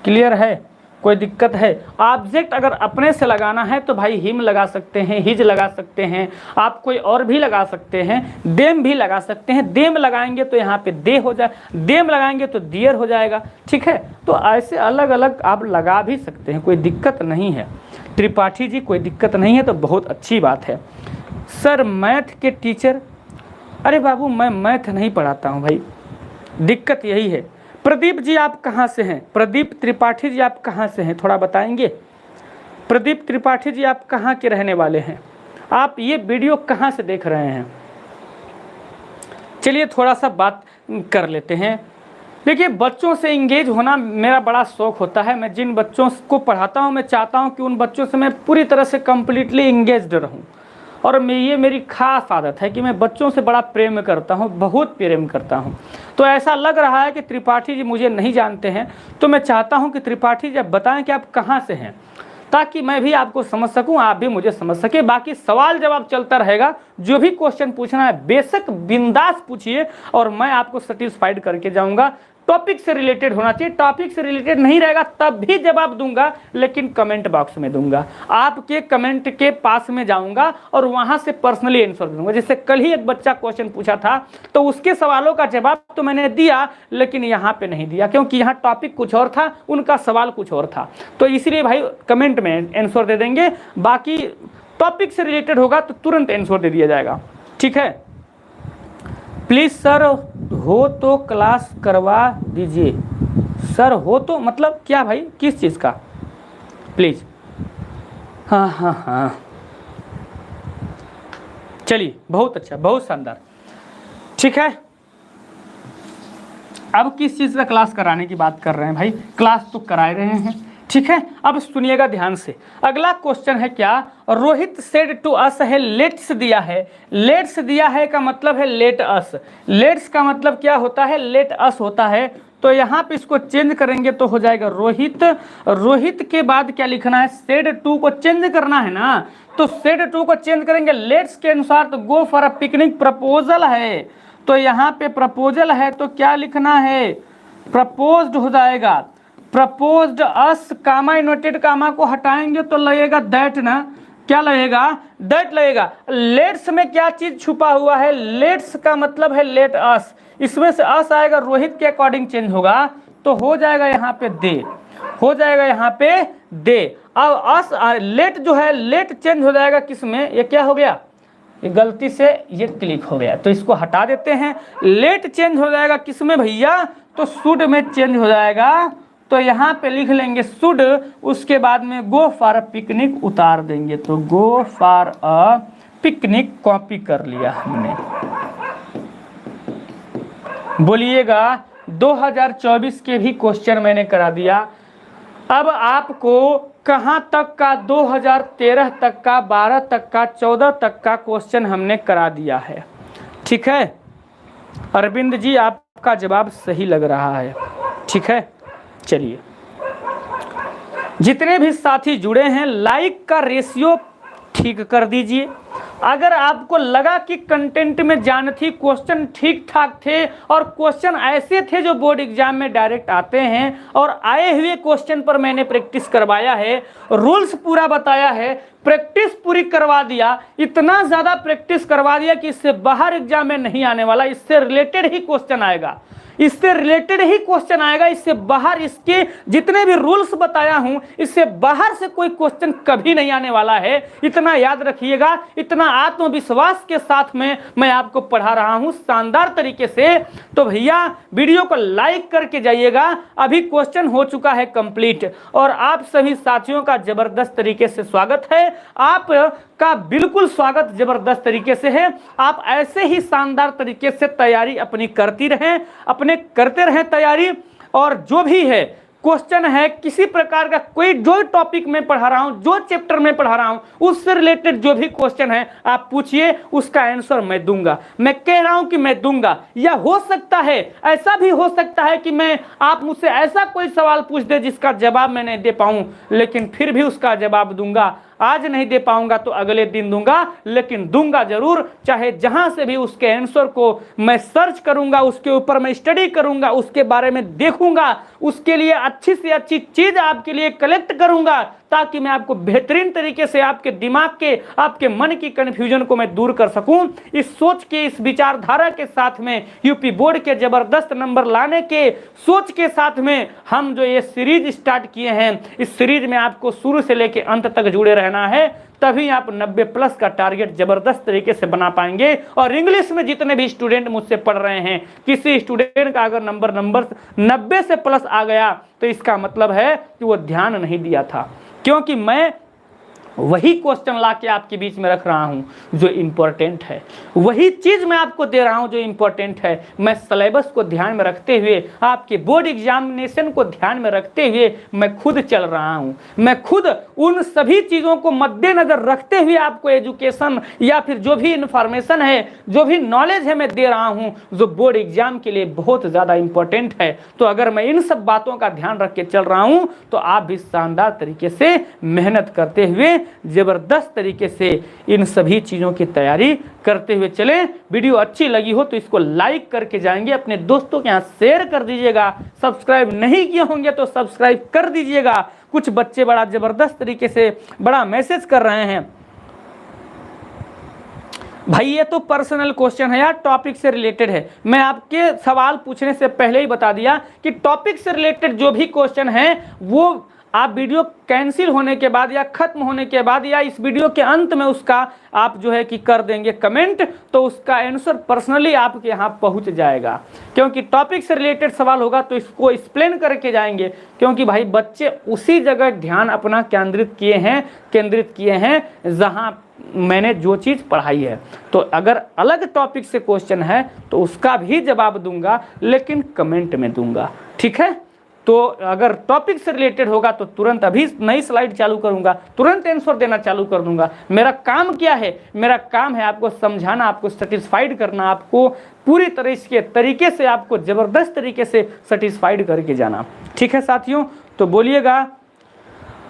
क्लियर है? कोई दिक्कत है? ऑब्जेक्ट अगर अपने से लगाना है तो भाई हिम लगा सकते हैं, हिज लगा सकते हैं, आप कोई और भी लगा सकते हैं, देम भी लगा सकते हैं। देम लगाएंगे तो यहाँ पे दे हो जाए, देम लगाएंगे तो दियर हो जाएगा, ठीक है। तो ऐसे अलग अलग आप लगा भी सकते हैं, कोई दिक्कत नहीं है। त्रिपाठी जी कोई दिक्कत नहीं है तो बहुत अच्छी बात है। सर मैथ के टीचर, अरे बाबू मैं मैथ नहीं पढ़ाता हूँ भाई, दिक्कत यही है। प्रदीप जी आप कहाँ से हैं? प्रदीप त्रिपाठी जी आप कहाँ से हैं, थोड़ा बताएंगे? प्रदीप त्रिपाठी जी आप कहाँ के रहने वाले हैं? आप ये वीडियो कहाँ से देख रहे हैं? चलिए थोड़ा सा बात कर लेते हैं। देखिए बच्चों से इंगेज होना मेरा बड़ा शौक होता है। मैं जिन बच्चों को पढ़ाता हूँ मैं चाहता हूँ कि उन बच्चों से मैं पूरी तरह से कम्प्लीटली इंगेज्ड रहूँ। और ये मेरी खास आदत है कि मैं बच्चों से बड़ा प्रेम करता हूँ, बहुत प्रेम करता हूँ। तो ऐसा लग रहा है कि त्रिपाठी जी मुझे नहीं जानते हैं, तो मैं चाहता हूँ कि त्रिपाठी जी आप बताएं कि आप कहाँ से हैं, ताकि मैं भी आपको समझ सकूं, आप भी मुझे समझ सके। बाकी सवाल जवाब चलता रहेगा, जो भी क्वेश्चन पूछना है बेशक बिंदास पूछिए और मैं आपको सेटिस्फाइड करके जाऊंगा। टॉपिक से रिलेटेड होना चाहिए, टॉपिक से रिलेटेड नहीं रहेगा तब भी जवाब दूंगा, लेकिन कमेंट बॉक्स में दूंगा, आपके कमेंट के पास में जाऊंगा और वहां से पर्सनली आंसर दूंगा। जैसे कल ही एक बच्चा क्वेश्चन पूछा था तो उसके सवालों का जवाब तो मैंने दिया, लेकिन यहाँ पे नहीं दिया क्योंकि यहाँ टॉपिक कुछ और था, उनका सवाल कुछ और था। तो इसलिए भाई कमेंट में आंसर दे देंगे, बाकी टॉपिक से रिलेटेड होगा तो तुरंत आंसर दे दिया जाएगा, ठीक है। प्लीज़ सर हो तो क्लास करवा दीजिए। सर हो तो मतलब क्या भाई, किस चीज़ का? प्लीज़। हाँ हाँ हाँ, चलिए बहुत अच्छा, बहुत शानदार, ठीक है। अब किस चीज़ का क्लास कराने की बात कर रहे हैं भाई? क्लास तो करा रहे हैं, ठीक है। अब सुनिएगा ध्यान से, अगला क्वेश्चन है क्या? रोहित सेड टू अस है, लेट्स दिया है। लेट्स दिया है का मतलब है लेट अस। लेट्स का मतलब क्या होता है? लेट अस होता है। तो यहाँ पे इसको चेंज करेंगे तो हो जाएगा रोहित। रोहित के बाद क्या लिखना है? सेड टू को चेंज करना है ना, तो सेड टू को चेंज करेंगे लेट्स के अनुसार, तो go for a picnic proposal है, तो यहाँ पे प्रपोजल है तो क्या लिखना है? प्रपोज्ड हो जाएगा। प्रपोज्ड अस, कामा इन्वर्टेड कामा को हटाएंगे तो लगेगा दैट ना, क्या लगेगा? दैट लगेगा। लेट्स में क्या चीज छुपा हुआ है? लेट्स का मतलब है लेट अस, इसमें से अस आएगा, रोहित के अकॉर्डिंग चेंज होगा तो हो जाएगा यहाँ पे दे, हो जाएगा यहाँ पे दे। अब अस लेट जो है, लेट चेंज हो जाएगा किसमें? ये क्या हो गया? ये गलती से ये क्लिक हो गया तो इसको हटा देते हैं। लेट चेंज हो जाएगा किसमें भैया? तो शुड में चेंज हो जाएगा, तो यहाँ पे लिख लेंगे शुड, उसके बाद में गो फॉर अ पिकनिक उतार देंगे, तो go for a picnic copy कर लिया हमने। बोलिएगा 2024 के भी क्वेश्चन मैंने करा दिया। अब आपको कहाँ तक का? 2013 तक का, 12 तक का, 14 तक का क्वेश्चन हमने करा दिया है, ठीक है। अरविंद जी आपका जवाब सही लग रहा है, ठीक है। चलिए जितने भी साथी जुड़े हैं लाइक का रेशियो ठीक कर दीजिए। अगर आपको लगा कि कंटेंट में जान थी, क्वेश्चन ठीक ठाक थे और क्वेश्चन ऐसे थे जो बोर्ड एग्जाम में डायरेक्ट आते हैं और आए हुए क्वेश्चन पर मैंने प्रैक्टिस करवाया है, रूल्स पूरा बताया है, प्रैक्टिस पूरी करवा दिया, इतना ज़्यादा प्रैक्टिस करवा दिया कि इससे बाहर एग्जाम में नहीं आने वाला, इससे रिलेटेड ही क्वेश्चन आएगा, इससे रिलेटेड ही क्वेश्चन आएगा, इससे बाहर इसके जितने भी रूल्स बताया हूं इससे बाहर से कोई क्वेश्चन कभी नहीं आने वाला है, इतना याद रखिएगा। इतना आत्मविश्वास के साथ में मैं आपको पढ़ा रहा हूं शानदार तरीके से। तो भैया वीडियो को लाइक करके जाइएगा। अभी क्वेश्चन हो चुका है कंप्लीट और आप सभी साथियों का जबरदस्त तरीके से स्वागत है, आप का बिल्कुल स्वागत जबरदस्त तरीके से है। आप ऐसे ही शानदार तरीके से तैयारी अपनी करती रहें, अपने करते रहें तैयारी। और जो भी है क्वेश्चन है, किसी प्रकार का कोई जो टॉपिक में पढ़ा रहा हूं, जो चैप्टर में पढ़ा रहा हूं, उससे रिलेटेड जो भी क्वेश्चन है आप पूछिए, उसका आंसर मैं दूंगा। मैं कह रहा हूं कि मैं दूंगा, या हो सकता है ऐसा भी हो सकता है कि मैं आप मुझसे ऐसा कोई सवाल पूछ दे जिसका जवाब मैं नहीं दे पाऊं, लेकिन फिर भी उसका जवाब दूंगा। आज नहीं दे पाऊंगा तो अगले दिन दूंगा, लेकिन दूंगा जरूर। चाहे जहां से भी उसके आंसर को मैं सर्च करूंगा, उसके ऊपर मैं स्टडी करूंगा, उसके बारे में देखूंगा, उसके लिए अच्छी से अच्छी चीज आपके लिए कलेक्ट करूंगा, ताकि मैं आपको बेहतरीन तरीके से आपके दिमाग के, आपके मन की कंफ्यूजन को मैं दूर कर सकूं। इस सोच के, इस विचारधारा के साथ में, यूपी बोर्ड के जबरदस्त नंबर लाने के सोच के साथ में हम जो ये सीरीज स्टार्ट किए हैं, इस सीरीज में आपको शुरू से लेकर अंत तक जुड़े रहना है, तभी आप 90+ का टारगेट जबरदस्त तरीके से बना पाएंगे। और इंग्लिश में जितने भी स्टूडेंट मुझसे पढ़ रहे हैं, किसी स्टूडेंट का अगर नंबर 90 से प्लस आ गया तो इसका मतलब है कि वो ध्यान नहीं दिया था, क्योंकि मैं वही क्वेश्चन ला के आपके बीच में रख रहा हूं जो इंपॉर्टेंट है, वही चीज मैं आपको दे रहा हूं जो इंपॉर्टेंट है। मैं सिलेबस को ध्यान में रखते हुए, आपके बोर्ड एग्जामिनेशन को ध्यान में रखते हुए मैं खुद चल रहा हूं। मैं खुद उन सभी चीजों को मद्देनजर रखते हुए आपको एजुकेशन या फिर जो भी इंफॉर्मेशन है, जो भी नॉलेज है, मैं दे रहा हूं जो बोर्ड एग्जाम के लिए बहुत ज्यादा इंपॉर्टेंट है। तो अगर मैं इन सब बातों का ध्यान रख के चल रहा हूं तो आप भी शानदार तरीके से मेहनत करते हुए, जबरदस्त तरीके से इन सभी चीजों की तैयारी करते हुए चलें। वीडियो अच्छी लगी हो तो इसको लाइक करके जाएंगे, अपने दोस्तों के यहाँ शेयर कर दीजिएगा। सब्सक्राइब नहीं किए होंगे तो सब्सक्राइब कर दीजिएगा। कुछ बच्चे बड़ा जबरदस्त तरीके से बड़ा मैसेज कर रहे हैं, भाई ये तो पर्सनल क्वेश्चन है यार, टॉपिक से रिलेटेड है। मैं आपके सवाल पूछने से पहले ही बता दिया कि टॉपिक से रिलेटेड जो भी क्वेश्चन है वो आप वीडियो कैंसिल होने के बाद या खत्म होने के बाद या इस वीडियो के अंत में उसका आप जो है कि कर देंगे कमेंट, तो उसका आंसर पर्सनली आपके यहाँ पहुँच जाएगा। क्योंकि टॉपिक से रिलेटेड सवाल होगा तो इसको एक्सप्लेन करके जाएंगे, क्योंकि भाई बच्चे उसी जगह ध्यान अपना केंद्रित किए हैं जहाँ मैंने जो चीज़ पढ़ाई है। तो अगर अलग टॉपिक से क्वेश्चन है तो उसका भी जवाब दूंगा, लेकिन कमेंट में दूंगा, ठीक है। तो अगर टॉपिक से रिलेटेड होगा तो तुरंत अभी नई स्लाइड चालू करूंगा, तुरंत आंसर देना चालू कर दूंगा। मेरा काम क्या है? मेरा काम है आपको समझाना, आपको सेटिस्फाइड करना, आपको पूरी तरीके से आपको जबरदस्त तरीके से सेटिस्फाइड करके जाना, ठीक है साथियों। तो बोलिएगा,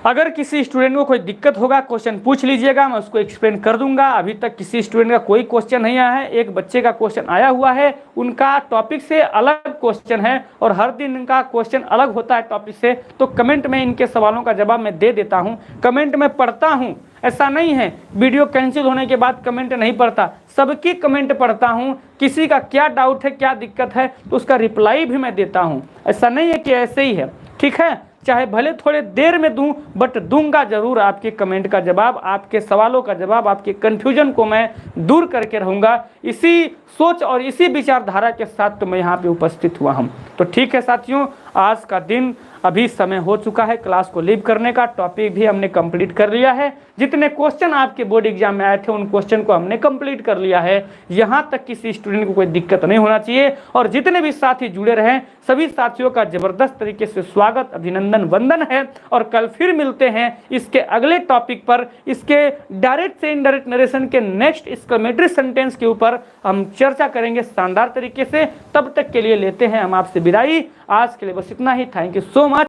अगर किसी स्टूडेंट को कोई दिक्कत होगा क्वेश्चन पूछ लीजिएगा, मैं उसको एक्सप्लेन कर दूंगा। अभी तक किसी स्टूडेंट का कोई क्वेश्चन नहीं आया है, एक बच्चे का क्वेश्चन आया हुआ है, उनका टॉपिक से अलग क्वेश्चन है और हर दिन इनका क्वेश्चन अलग होता है टॉपिक से। तो कमेंट में इनके सवालों का जवाब मैं दे देता हूँ, कमेंट में पढ़ता हूँ। ऐसा नहीं है वीडियो कैंसिल होने के बाद कमेंट नहीं पढ़ता, सबकी कमेंट पढ़ता हूँ। किसी का क्या डाउट है, क्या दिक्कत है, तो उसका रिप्लाई भी मैं देता हूँ। ऐसा नहीं है कि ऐसे ही है, ठीक है। चाहे भले थोड़े देर में दूं, बट दूंगा जरूर आपके कमेंट का जवाब, आपके सवालों का जवाब, आपके कन्फ्यूजन को मैं दूर करके रहूंगा। इसी सोच और इसी विचारधारा के साथ तो मैं यहाँ पे उपस्थित हुआ हूँ। तो ठीक है साथियों, आज का दिन अभी समय हो चुका है क्लास को लीव करने का। टॉपिक भी हमने कंप्लीट कर लिया है। जितने क्वेश्चन आपके बोर्ड एग्जाम में आए थे उन क्वेश्चन को हमने कंप्लीट कर लिया है। यहाँ तक किसी स्टूडेंट को कोई दिक्कत नहीं होना चाहिए। और जितने भी साथी जुड़े रहे सभी साथियों का जबरदस्त तरीके से स्वागत, अभिनंदन, वंदन है। और कल फिर मिलते हैं इसके अगले टॉपिक पर, इसके डायरेक्ट से इनडायरेक्ट नरेशन के नेक्स्ट एक्सक्लेमेटरी सेंटेंस के ऊपर हम चर्चा करेंगे शानदार तरीके से। तब तक के लिए लेते हैं हम आपसे विदाई। आज के लिए बस इतना ही। Thank you so much.